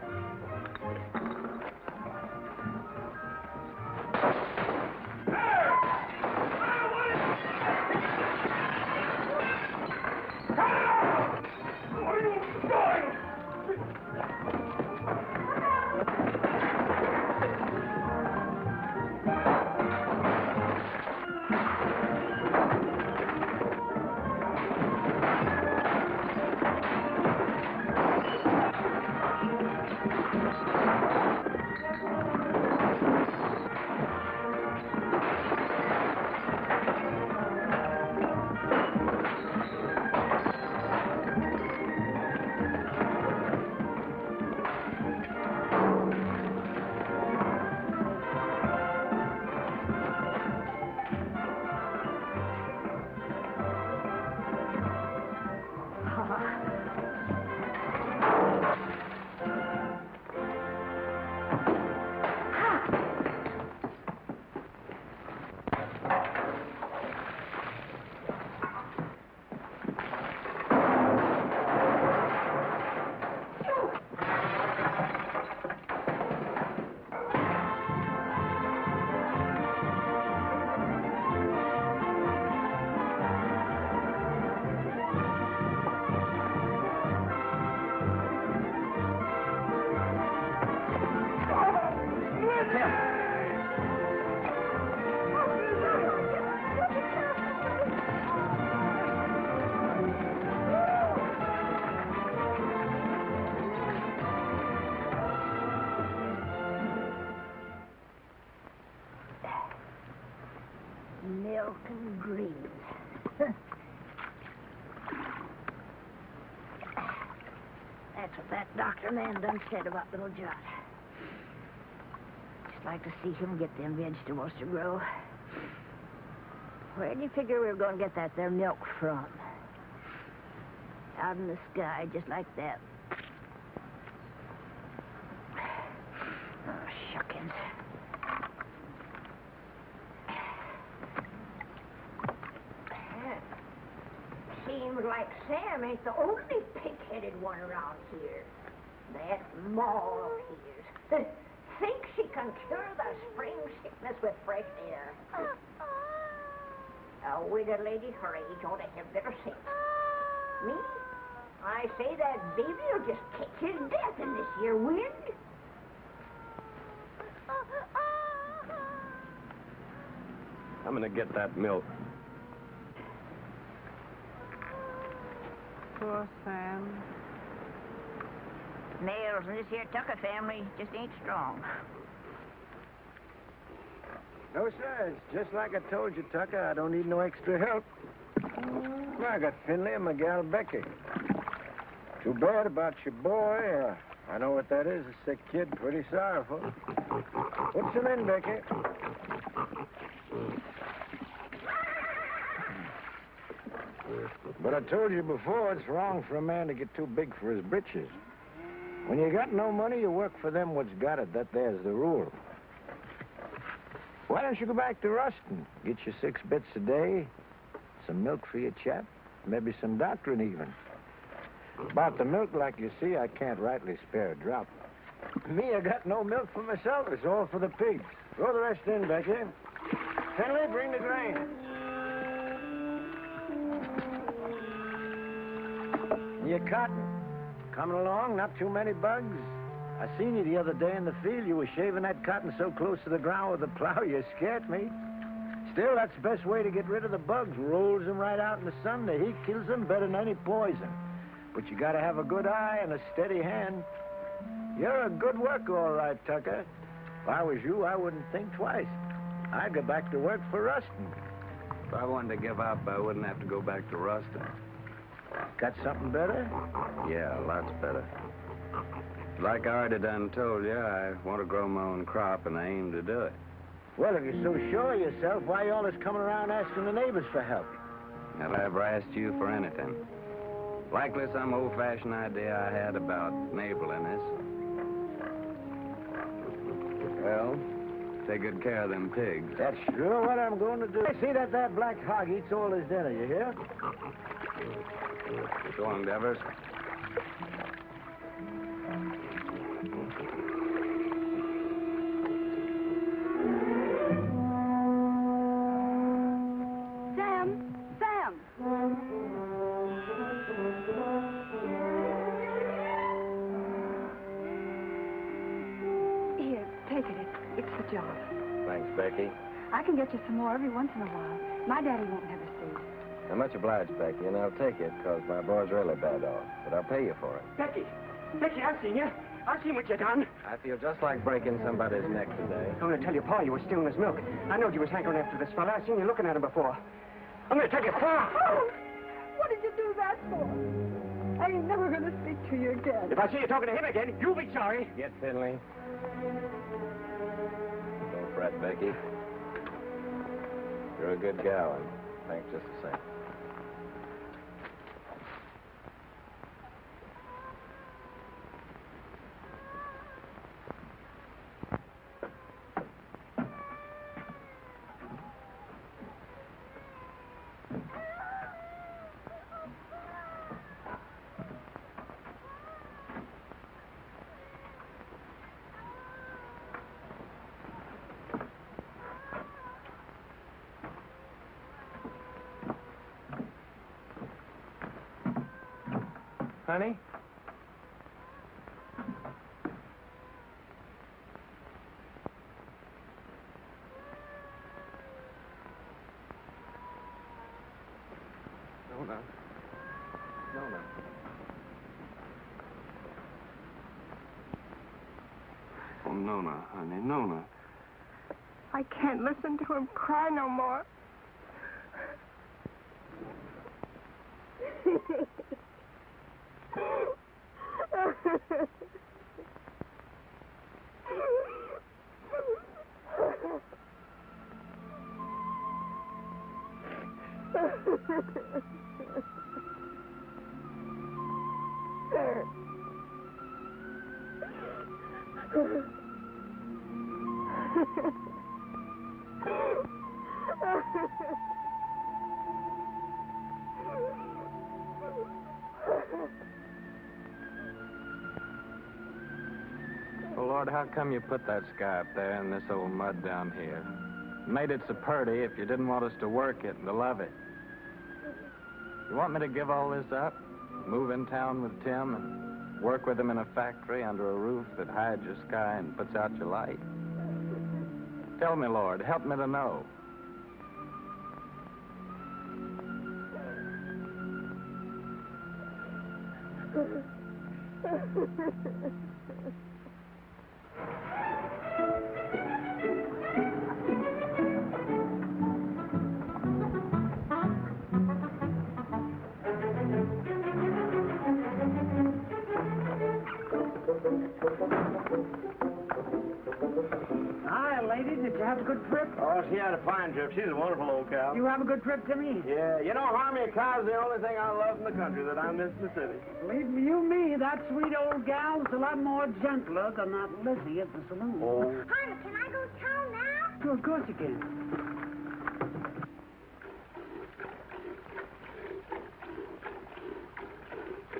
Milk and greens. That's what that doctor man done said about little John. Just like to see him get them vegetables to grow. Where do you figure we were going to get that there milk from? Out in the sky, just like that. Oh, shuckins. Seems like Sam ain't the only pig-headed one around here. That Ma of his thinks she can cure the spring sickness with fresh air. A widow lady her age ought to have better sense. Me? I say that baby will just catch his death in this here wind. I'm gonna get that milk. Poor Sam. Nails in this here Tucker family just ain't strong. No, sir. It's just like I told you, Tucker. I don't need no extra help. Well, I got Finley and my gal Becky. Too bad about your boy. I know what that is, a sick kid. Pretty sorrowful. Put some in, Becky. But I told you before, it's wrong for a man to get too big for his britches. When you got no money, you work for them what's got it. That there's the rule. Why don't you go back to Ruston? Get you 6 bits a day, some milk for your chap, maybe some doctoring even. About the milk, like you see, I can't rightly spare a drop. Me, I got no milk for myself. It's all for the pigs. Throw the rest in, Becky. Finley, bring the grain. Your cotton. Coming along, not too many bugs. I seen you the other day in the field. You were shaving that cotton so close to the ground with the plow, you scared me. Still, that's the best way to get rid of the bugs. Rolls them right out in the sun. The heat kills them better than any poison. But you gotta have a good eye and a steady hand. You're a good worker, all right, Tucker. If I was you, I wouldn't think twice. I'd go back to work for Ruston. If I wanted to give up, I wouldn't have to go back to Ruston. Got something better? Yeah, lots better. Like I already done told you, I want to grow my own crop, and I aim to do it. Well, if you're so sure of yourself, why are you always coming around asking the neighbors for help? Have I ever asked you for anything? Likely some old-fashioned idea I had about neighborliness. Well, take good care of them pigs. That's sure what I'm going to do. I see that black hog eats all his dinner, you hear? So long, Devers. Sam! Here, take it. It's the job. Thanks, Becky. I can get you some more every once in a while. My daddy won't never see. I'm much obliged, Becky, and I'll take it, because my boy's really bad off. But I'll pay you for it. Becky, I've seen you. I've seen what you done. I feel just like breaking somebody's neck today. I'm going to tell you, Pa, you were stealing his milk. I knowed you was hankering after this fella. I've seen you looking at him before. I'm going to tell you, Pa. Oh, what did you do that for? I ain't never going to speak to you again. If I see you talking to him again, you'll be sorry. Get Finley. Don't fret, Becky. You're a good gal, and thanks just the same. Honey? Nona. Nona. Oh, Nona, honey, Nona. I can't listen to him cry no more. Well, Lord, how come you put that sky up there and this old mud down here? Made it so pretty if you didn't want us to work it and to love it. You want me to give all this up? Move in town with Tim and work with him in a factory under a roof that hides your sky and puts out your light? Tell me, Lord, help me to know. Hi, lady. Did you have a good trip? Oh, she had a fine trip. She's a wonderful old cow. You have a good trip, Timmy? Yeah, you know, Harmy, a cow's the only thing I love in the country that I miss in the city. Believe me, that sweet old gal's a lot more gentler than that Lizzie at the saloon. Oh. Honey, can I go to town now? Sure, of course you can.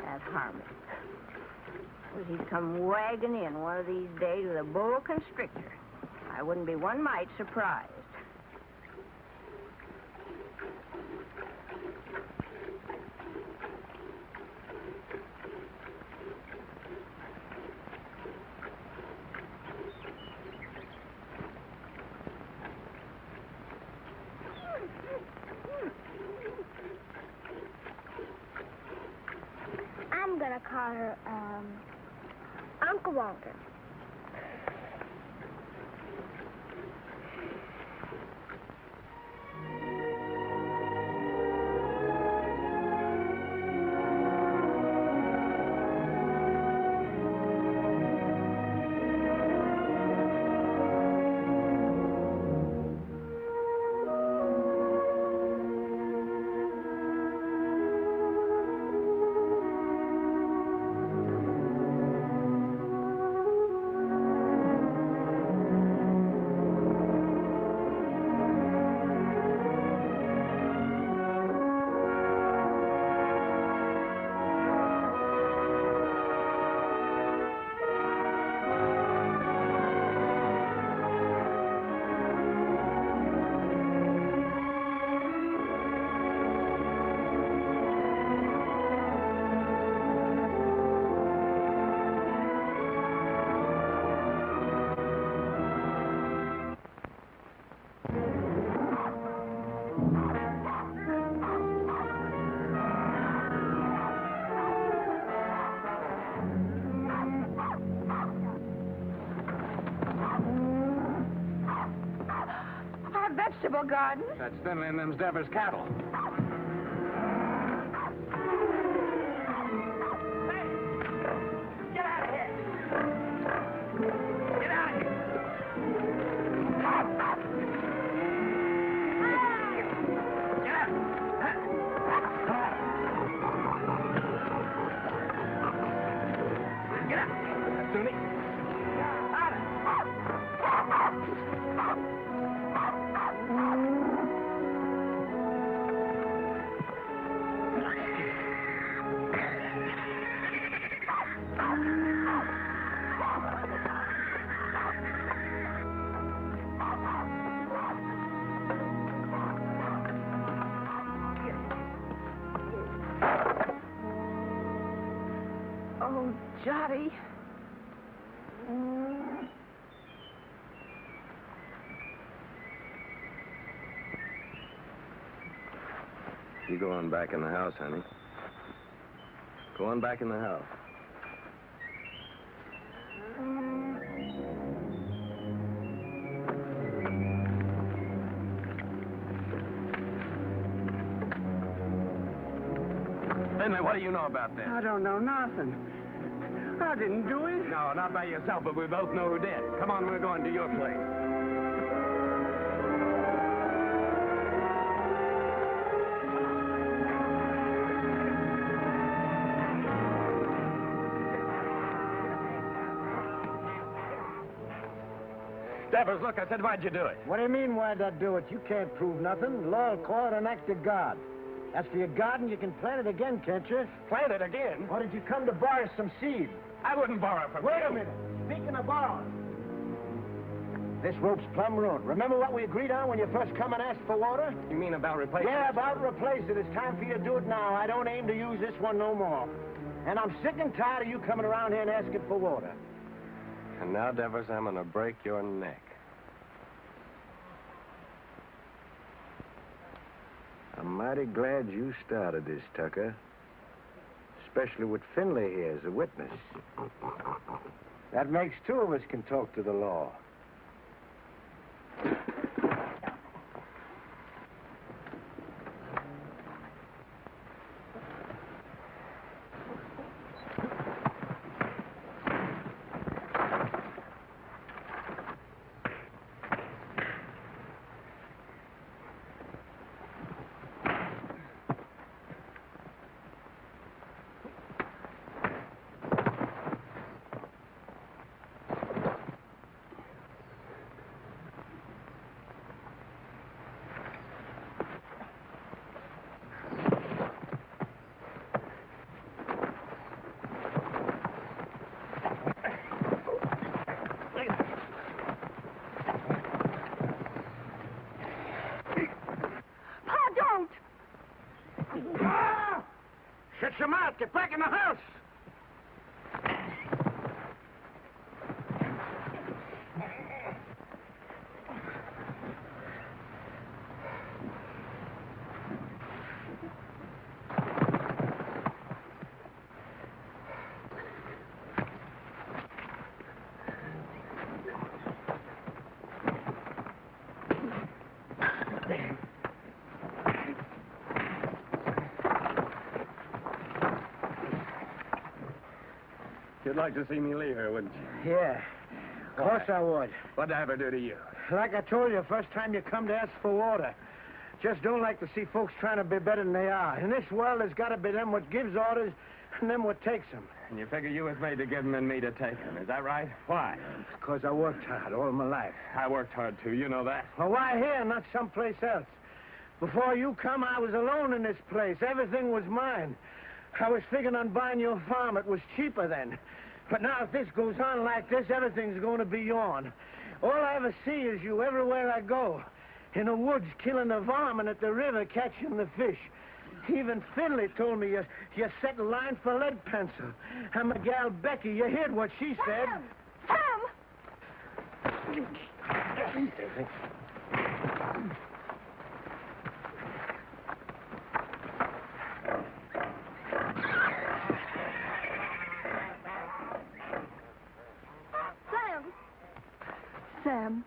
That Harmon. Suppose he'd come wagging in one of these days with a boa constrictor. I wouldn't be one mite surprised. I'm gonna call her, Uncle Walter. Our vegetable garden. That's Finley and them's Devers cattle. Get out of here! Get out of here! Get out! Sunny. Oh, Jotty. You go on back in the house, honey. Go on back in the house. Finley, what do you know about this? I don't know nothing. I didn't do it. No, not by yourself, but we both know who did. Come on, we're going to your place. Devers, look, I said, why'd you do it? What do you mean, why'd I do it? You can't prove nothing. Law will call it an act of God. As for your garden, you can plant it again, can't you? Plant it again? Or did you come to borrow some seed? I wouldn't borrow from you. Wait a minute. Speaking of borrowing, this rope's plumb ruined. Remember what we agreed on when you first come and asked for water? You mean about replacing Yeah, it? about replace it. It's time for you to do it now. I don't aim to use this one no more. And I'm sick and tired of you coming around here and asking for water. And now, Devers, I'm going to break your neck. I'm mighty glad you started this, Tucker. especially with Finley here as a witness. That makes two of us can talk to the law. Shut your mouth. Get back in the house. You'd like to see me leave her, wouldn't you? Yeah. Of course I would. What'd I ever do to you? Like I told you, first time you come to ask for water. Just don't like to see folks trying to be better than they are. In this world, there's got to be them what gives orders and them what takes them. And you figure you was made to give them and me to take them. Is that right? Why? Because I worked hard all my life. I worked hard, too. You know that. Well, why here, not someplace else? Before you come, I was alone in this place. Everything was mine. I was figuring on buying your farm. It was cheaper then. But now if this goes on like this, everything's going to be yourn. All I ever see is you everywhere I go. In the woods, killing the varmint, at the river, catching the fish. Even Finley told me you set in line for lead pencil. And my gal Becky, you heard what she said. Sam! Sam,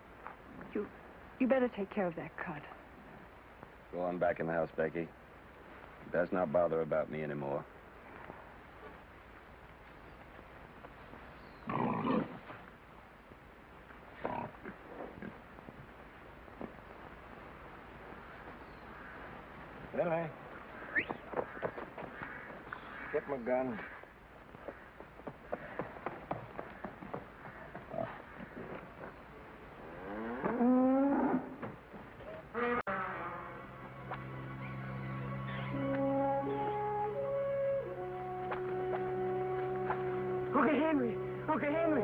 you better take care of that cut. Go on back in the house, Becky. Best not bother about me anymore. Billy. Get my gun. Uncle Henry! Uncle Henry!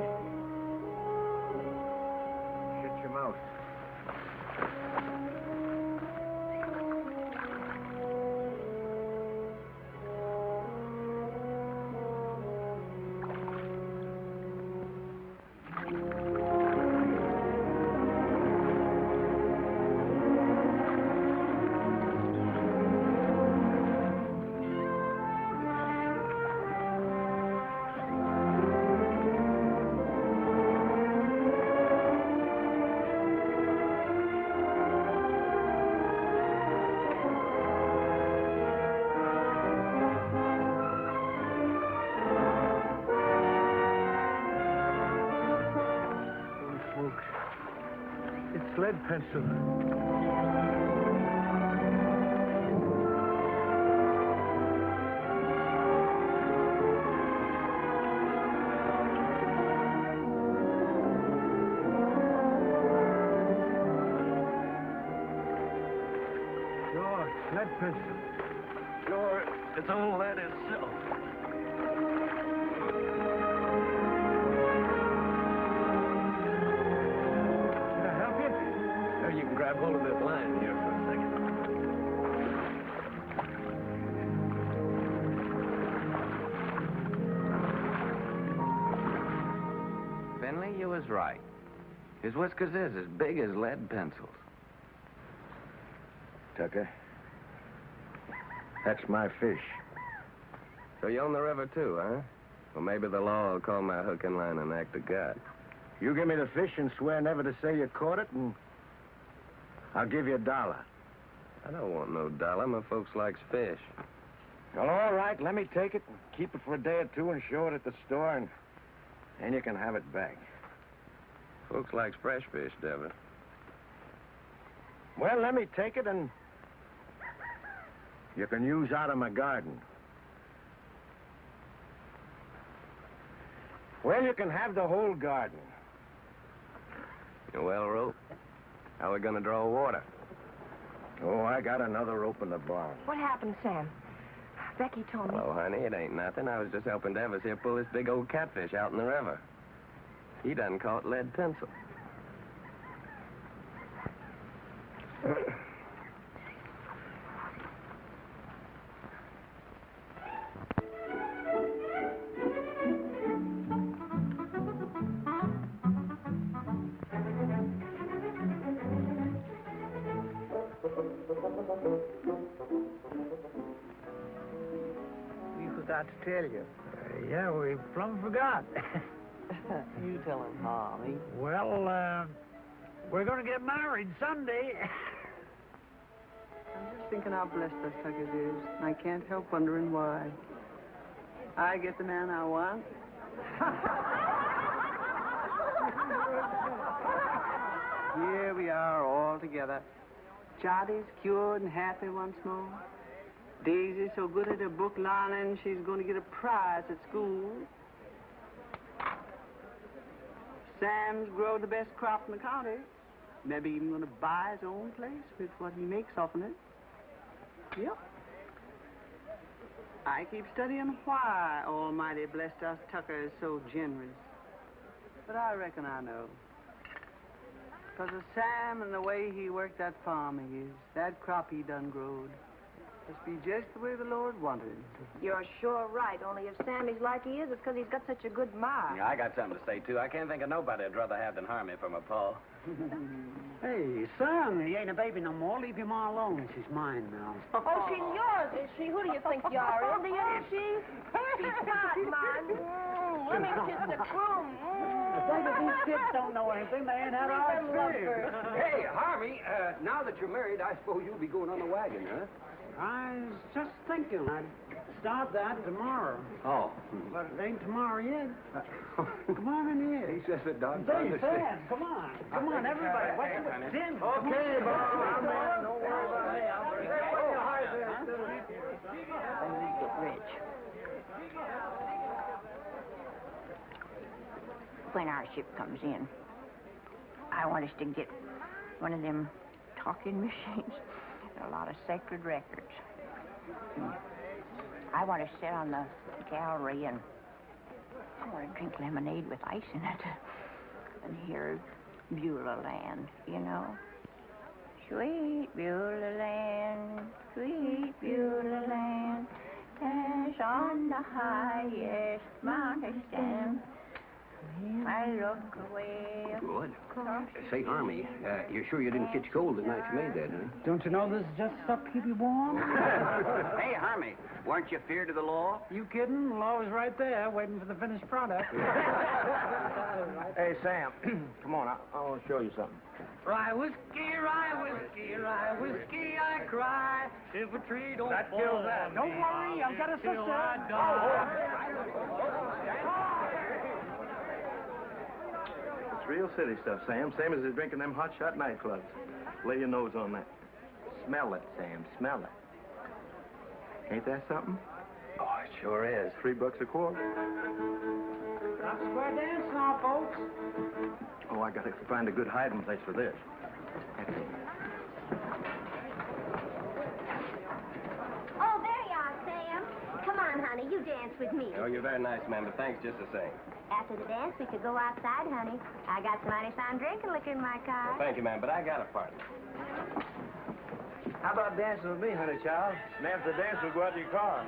Shut your mouth. It's lead pencil. Sure, it's lead pencil. Sure, it's all lead itself. You can grab hold of this line here for a second. Finley, you was right. His whiskers is as big as lead pencils. Tucker, that's my fish. So you own the river, too, huh? Well, maybe the law will call my hook and line an act of God. You give me the fish and swear never to say you caught it, and I'll give you $1. I don't want no dollar. My folks likes fish. Well, all right, let me take it and keep it for a day or two and show it at the store, and then you can have it back. Folks likes fresh fish, Devitt. Well, let me take it, and you can use out of my garden. Well, you can have the whole garden. Well, Rope, how are we going to draw water? Oh, I got another rope in the barn. What happened, Sam? Becky told me. Oh, honey, it ain't nothing. I was just helping Devis here pull this big old catfish out in the river. He done caught lead pencil. We forgot to tell you. Yeah, we plumb forgot. You tell him, Harvey. Well, we're going to get married Sunday. I'm just thinking how blessed us Tuckers is. I can't help wondering why. I get the man I want. Here we are all together. Jottie's cured and happy once more. Daisy's so good at her book learning, she's going to get a prize at school. Sam's grown the best crop in the county. Maybe even going to buy his own place with what he makes off of it. Yep. I keep studying why Almighty blessed us Tuckers so generous. But I reckon I know. Because of Sam and the way he worked that farm of his, that crop he done growed. Must be just the way the Lord wanted it. You're sure right. Only if Sammy's like he is, it's because he's got such a good ma. Yeah, I got something to say, too. I can't think of nobody I'd rather have than Harmony for my pa. Hey, son, he ain't a baby no more. Leave your ma alone. She's mine now. Oh, she's yours, is she? Who do you think you are, Indian, is she? She's not mine. Let me kiss the groom. These kids don't know anything. They ain't had our experience. Hey, Harvey, now that you're married, I suppose you'll be going on the wagon, huh? I was just thinking I'd start that tomorrow. Oh. But it ain't tomorrow yet. Come on in here. He says it, Doc. Say, Sam, come on. Come on, everybody. What's the Tim? Okay, Bob. I'm in. Don't worry about me. When we get rich. When our ship comes in, I want us to get one of them talking machines and a lot of sacred records. I want to sit on the gallery and I want to drink lemonade with ice in it and hear Beulah Land, you know. Sweet Beulah Land, sweet Beulah Land, as on the highest mountain stand. I look away. Good. Say, Harmony, you're sure you didn't catch cold the night you made that, huh? Don't you know this is just stuff to keep you warm? Hey, Harmony, weren't you feared of the law? You kidding? The law is right there, waiting for the finished product. Hey, Sam, come on. I want to show you something. Rye whiskey, I cry. If a tree don't That fall kills that. on Don't me, worry, I'll I've got a live till sister. I It's real city stuff, Sam. Same as they're drinking them hot shot nightclubs. Lay your nose on that. Smell it, Sam. Smell it. Ain't that something? Oh, it sure is. $3 a quart. Stop square dance now, folks. Oh, I gotta find a good hiding place for this. Oh, there you are, Sam. Come on, honey, you dance with me. Oh, you're very nice, man, but thanks just the same. After the dance, we could go outside, honey. I got some mighty fine drinking liquor in my car. Well, thank you, man, but I got a partner. How about dancing with me, honey child? And after the dance, we'll go out to your car.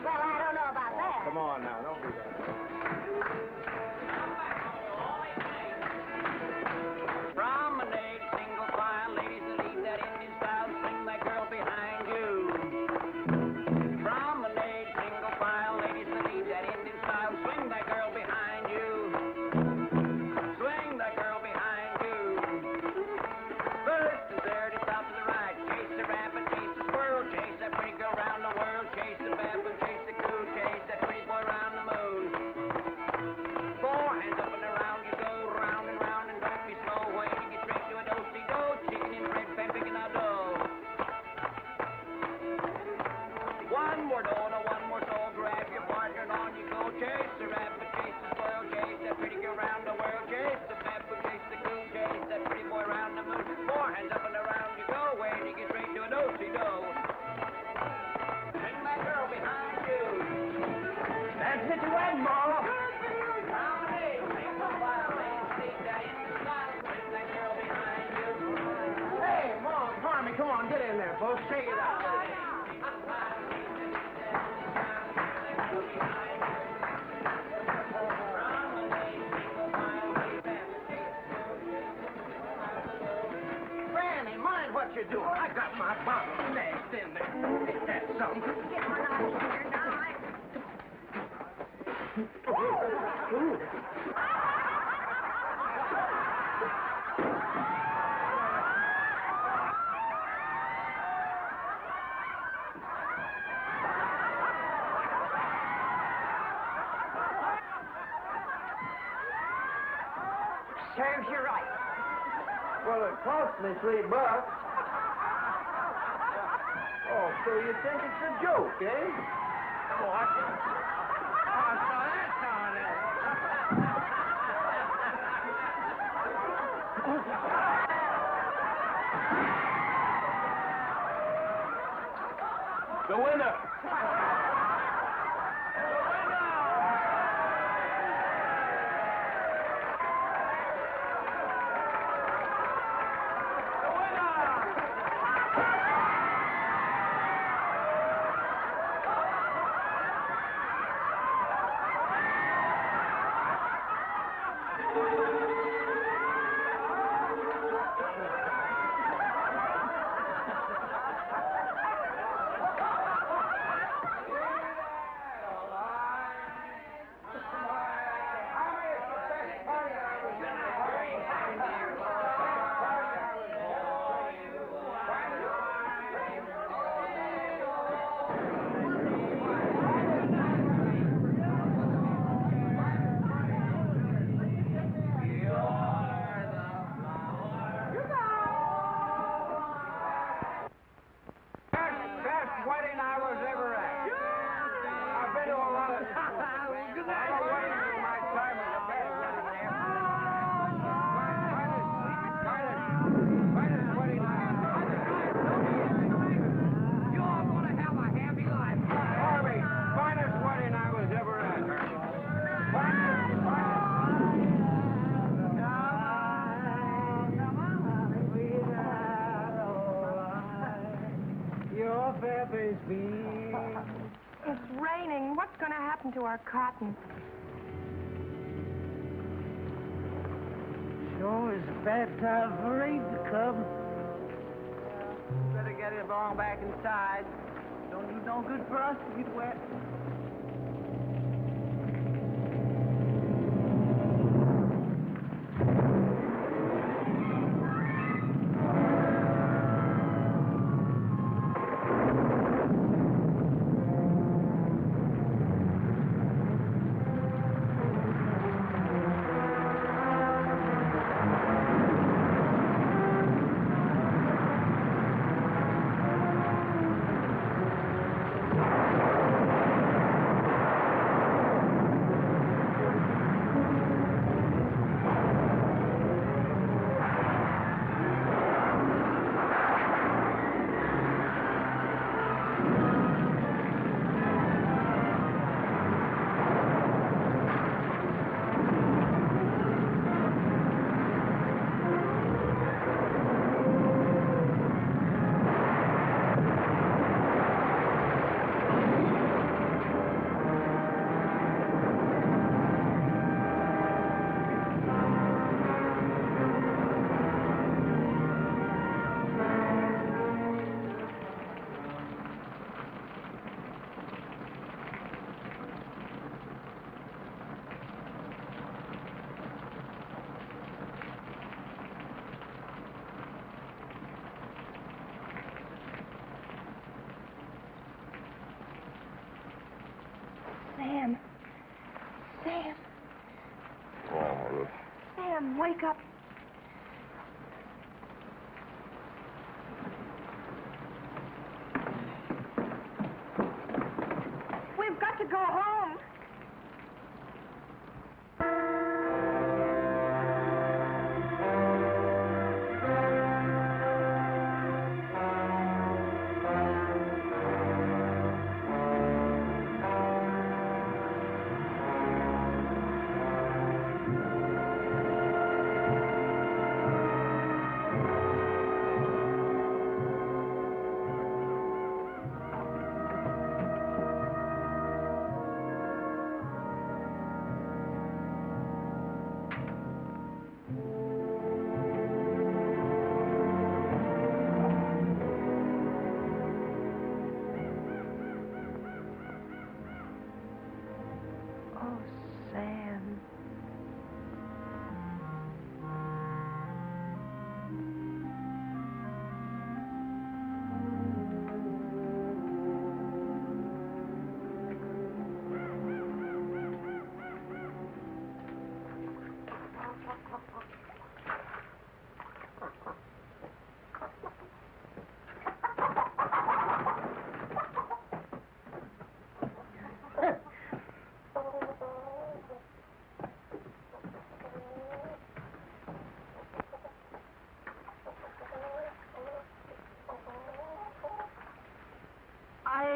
Well, I don't know about that. Come on now, don't do that. Promenade, single file, ladies that leave that Indian style, sing that girl behind you. Promenade, single file, ladies there, folks. Take it out. Granny, mind what you're doing. I got my bottle stashed in there. Ain't that something? Get one out of here now. Serves you right. Well, it cost me $3. Oh, so you think it's a joke, eh? What? Oh, so that's how it is. The winner! Best wedding I was ever at. I've been to a lot of... Good night. My time is the best. Finest wedding I ever had. You all gonna have a happy life. Harvey, finest wedding I was ever at. Your feathers beam. It's raining. What's going to happen to our cotton? Sure is a bad time for rain to come. Better get it along back inside. Don't do no good for us to get wet. Sam. Sam. Oh, Sam, wake up. We've got to go home.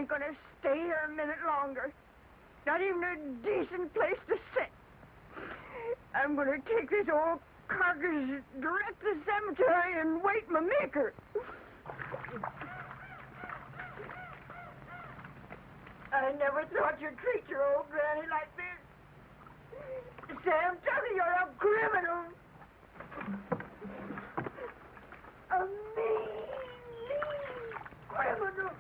ain't gonna stay here a minute longer. Not even a decent place to sit. I'm gonna take this old carcass direct to the cemetery and wait my maker. I never thought you'd treat your old granny like this. Sam Tucker, you're a criminal. A mean criminal.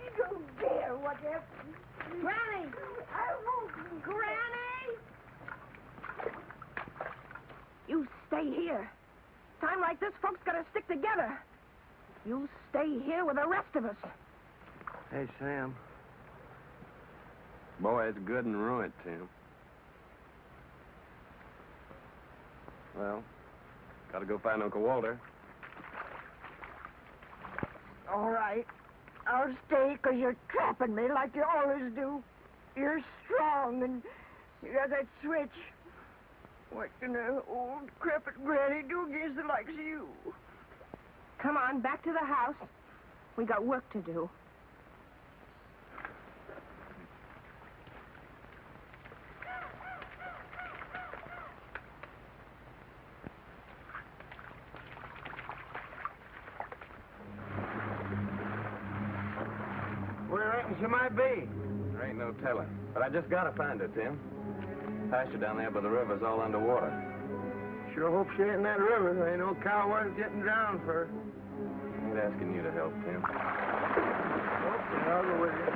You don't dare whatever. Granny! I won't. Granny! You stay here. Time like this, folks gotta stick together. You stay here with the rest of us. Hey, Sam. Boy, it's good and ruined, Tim. Well, gotta go find Uncle Walter. All right. I'll stay because you're trapping me like you always do. You're strong and you got that switch. What can an old crepit granny do against the likes of you? Come on, back to the house. We got work to do. Where reckon she might be? There ain't no telling. But I just gotta find her, Tim. Pasture down there by the river's all underwater. Sure hope she ain't in that river. There ain't no cow worth getting drowned for. I ain't asking you to help, Tim. Okay, I'll go with you.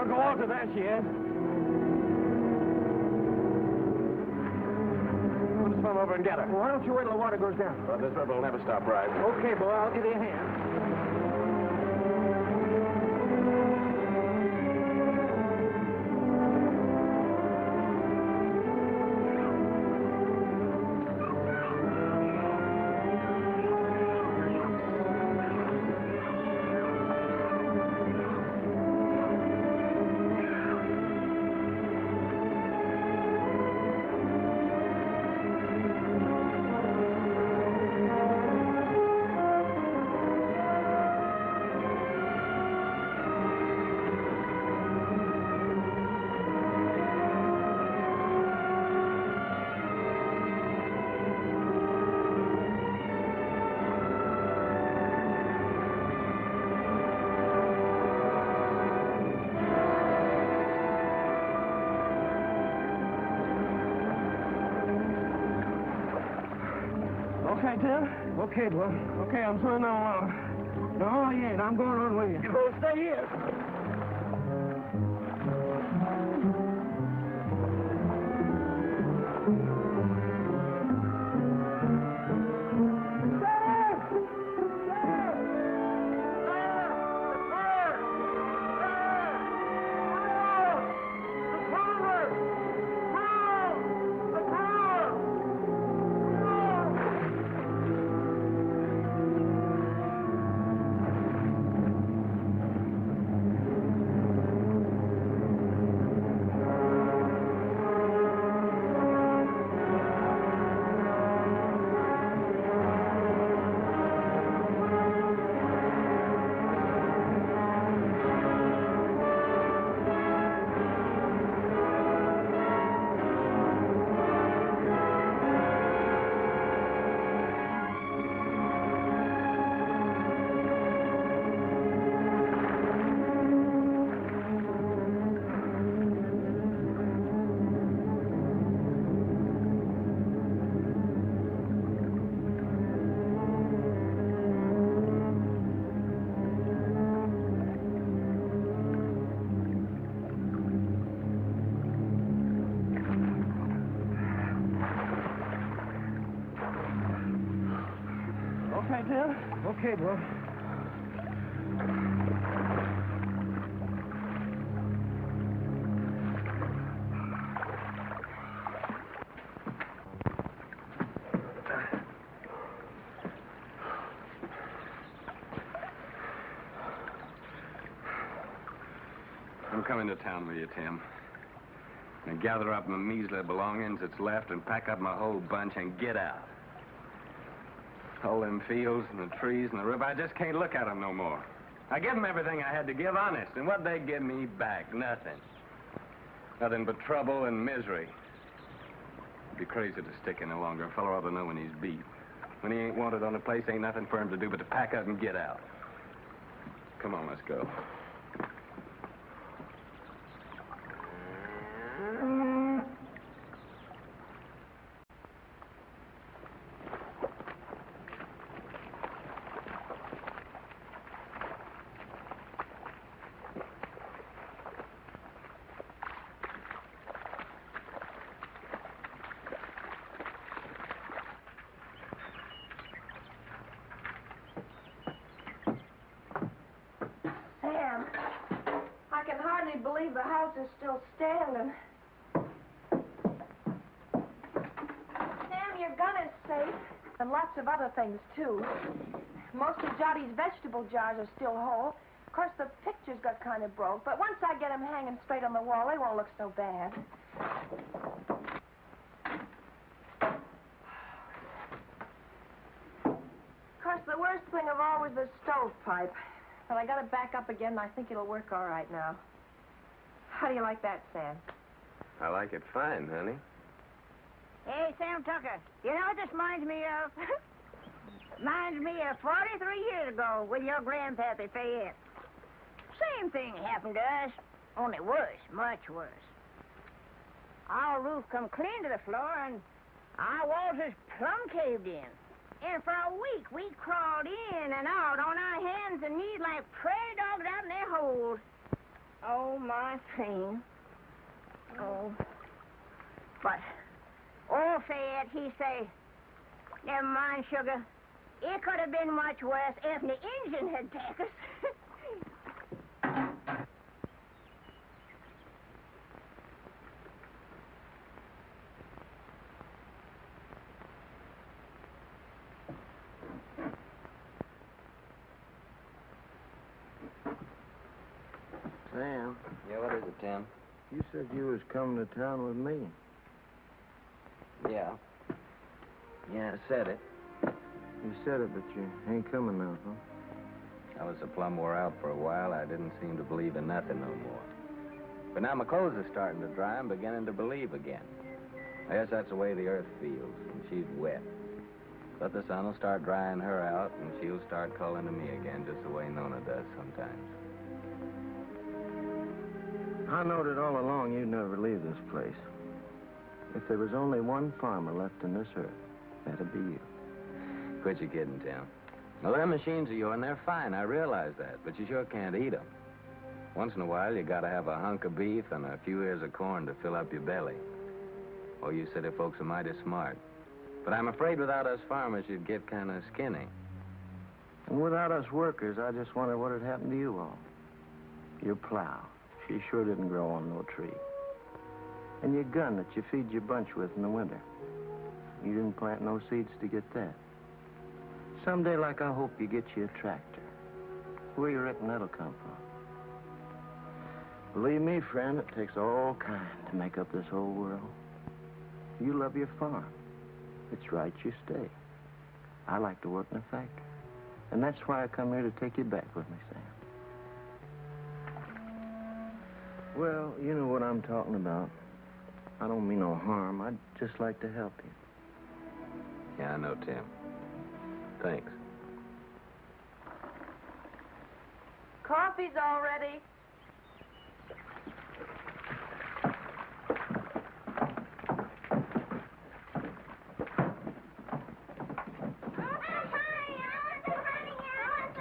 Uncle Walter, there she is. We'll just swim over and get her. Well, why don't you wait till the water goes down? Well, this river will never stop rising. Okay, boy, I'll give you a hand. Okay, Tim? Okay, boy. Okay, I'm swimming on along. No, you ain't. I'm going on with you. You both stay here. Okay, Bill. Okay, boy. I'm coming to town with you, Tim. And gather up my measly belongings that's left and pack up my whole bunch and get out. All them fields and the trees and the river, I just can't look at them no more. I give them everything I had to give, honest, and what they give me back? Nothing. Nothing but trouble and misery. It'd be crazy to stick any longer. A fellow ought to know when he's beat. When he ain't wanted on a place, ain't nothing for him to do but to pack up and get out. Come on, let's go. Sam, I can hardly believe the house is still standing. Sam, your gun is safe. And lots of other things, too. Most of Johnny's vegetable jars are still whole. Of course, the pictures got kind of broke, but once I get them hanging straight on the wall, they won't look so bad. Of course, the worst thing of all was the stovepipe. But I got it back up again, and I think it'll work all right now. How do you like that, Sam? I like it fine, honey. Hey, Sam Tucker, you know what this reminds me of? Reminds me of 43 years ago with your grandpappy Fayette. Same thing happened to us, only worse, much worse. Our roof come clean to the floor, and our walls is plumb caved in. And for a week, we crawled in and out on our hands and knees like prairie dogs out in their holes. Oh, my pain. Oh. But old Fayette, he say, never mind, sugar. It could have been much worse if the engine had taken us. Sam. Yeah, what is it, Tim? You said you was coming to town with me. Yeah. Yeah, I said it. You said it, but you ain't coming now, huh? I was so plumb wore out for a while, I didn't seem to believe in nothing no more. But now my clothes are starting to dry, I'm beginning to believe again. I guess that's the way the earth feels, and she's wet. But the sun will start drying her out, and she'll start calling to me again, just the way Nona does sometimes. I knowed it all along you'd never leave this place. If there was only one farmer left in this earth, that'd be you. Quit your kidding, Tim. Well, them machines of yours, they're fine, I realize that, but you sure can't eat them. Once in a while, you gotta have a hunk of beef and a few ears of corn to fill up your belly. Oh, you city folks are mighty smart. But I'm afraid without us farmers, you'd get kind of skinny. And without us workers, I just wonder what had happened to you all. Your plow. She sure didn't grow on no tree. And your gun that you feed your bunch with in the winter. You didn't plant no seeds to get that. Someday, like I hope, you get you a tractor. Where you reckon that'll come from? Believe me, friend, it takes all kind to make up this whole world. You love your farm. It's right you stay. I like to work in a factory. And that's why I come here to take you back with me, Sam. Well, you know what I'm talking about. I don't mean no harm. I'd just like to help you. Yeah, I know, Tim. Thanks. Coffee's all ready.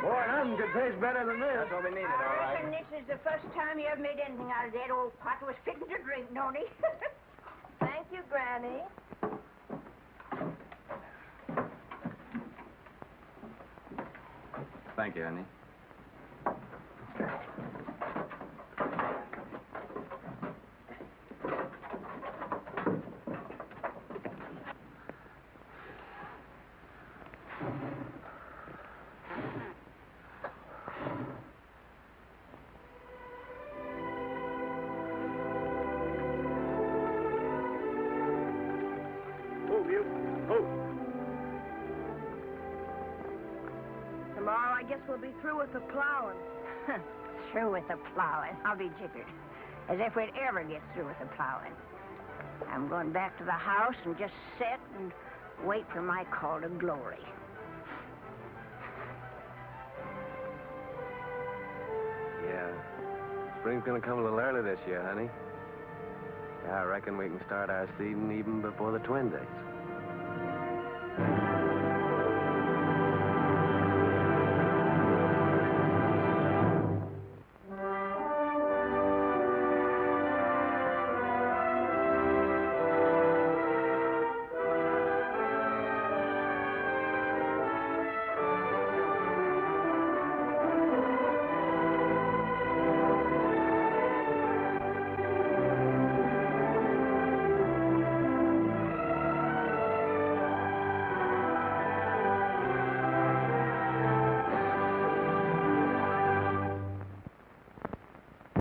Boy, nothing could taste better than this. That's what we needed, all I right. reckon this is the first time you ever made anything out of that old pot was fitting to drink, Noni. Thank you, Granny. Thank you, honey. Tomorrow, I guess we'll be through with the plowing. Through with the plowing? I'll be jiggered. As if we'd ever get through with the plowing. I'm going back to the house and just sit and wait for my call to glory. Yeah. Spring's gonna come a little early this year, honey. Yeah, I reckon we can start our seeding even before the twin days.